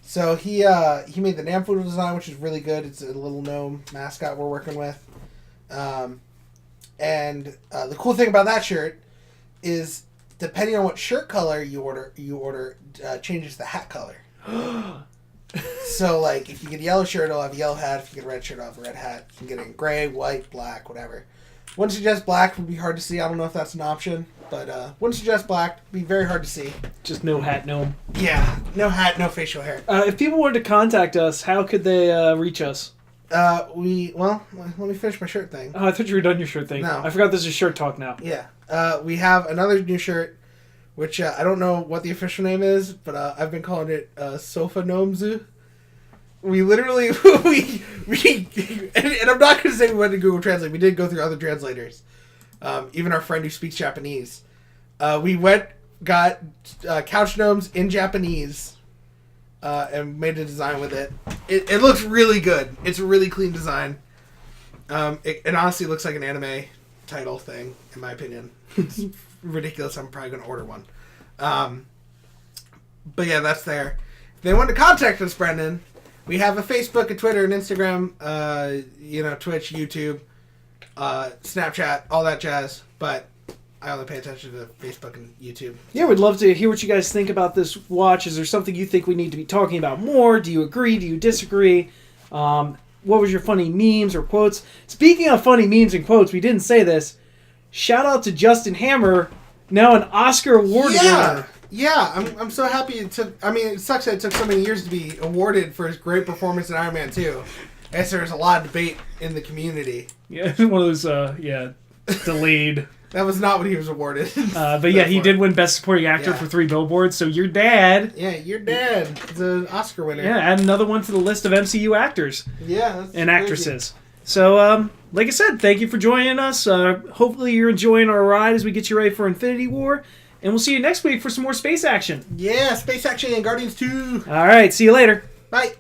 So he made the Namfoodle design, which is really good. It's a little gnome mascot we're working with. And the cool thing about that shirt is depending on what shirt color you order changes the hat color. So, like, if you get a yellow shirt, it'll have a yellow hat. If you get a red shirt, it'll have a red hat. You can get it in gray, white, black, whatever. Wouldn't suggest black. Would be hard to see. I don't know if that's an option, but wouldn't suggest black. Be very hard to see. Just no hat, no. Yeah, no hat, no facial hair. If people wanted to contact us, how could they reach us? Let me finish my shirt thing. Oh, I thought you were done your shirt thing. No. I forgot this is shirt talk now. Yeah. We have another new shirt, which I don't know what the official name is, but I've been calling it Sofa GNOMES. We literally, and I'm not going to say we went to Google Translate. We did go through other translators. Even our friend who speaks Japanese. We got couch gnomes in Japanese, and made a design with it. It looks really good. It's a really clean design. It honestly looks like an anime title thing, in my opinion. It's ridiculous. I'm probably going to order one. But yeah, that's there. If they want to contact us, Brendon, we have a Facebook, a Twitter, an Instagram, Twitch, YouTube, Snapchat, all that jazz. But I only pay attention to Facebook and YouTube. Yeah, we'd love to hear what you guys think about this watch. Is there something you think we need to be talking about more? Do you agree? Do you disagree? What was your funny memes or quotes? Speaking of funny memes and quotes, we didn't say this. Shout out to Justin Hammer, now an Oscar award winner. Yeah, I'm so happy it took... I mean, it sucks that it took so many years to be awarded for his great performance in Iron Man 2. I guess there's a lot of debate in the community. Yeah, one of those, delayed... That was not what he was awarded. But yeah, he did win Best Supporting Actor for 3 Billboards, so your dad... Yeah, your dad is an Oscar winner. Yeah, add another one to the list of MCU actors. Yeah, that's and crazy. Actresses. So, like I said, thank you for joining us. Hopefully you're enjoying our ride as we get you ready for Infinity War. And we'll see you next week for some more space action. Yeah, space action and Guardians 2. All right, see you later. Bye.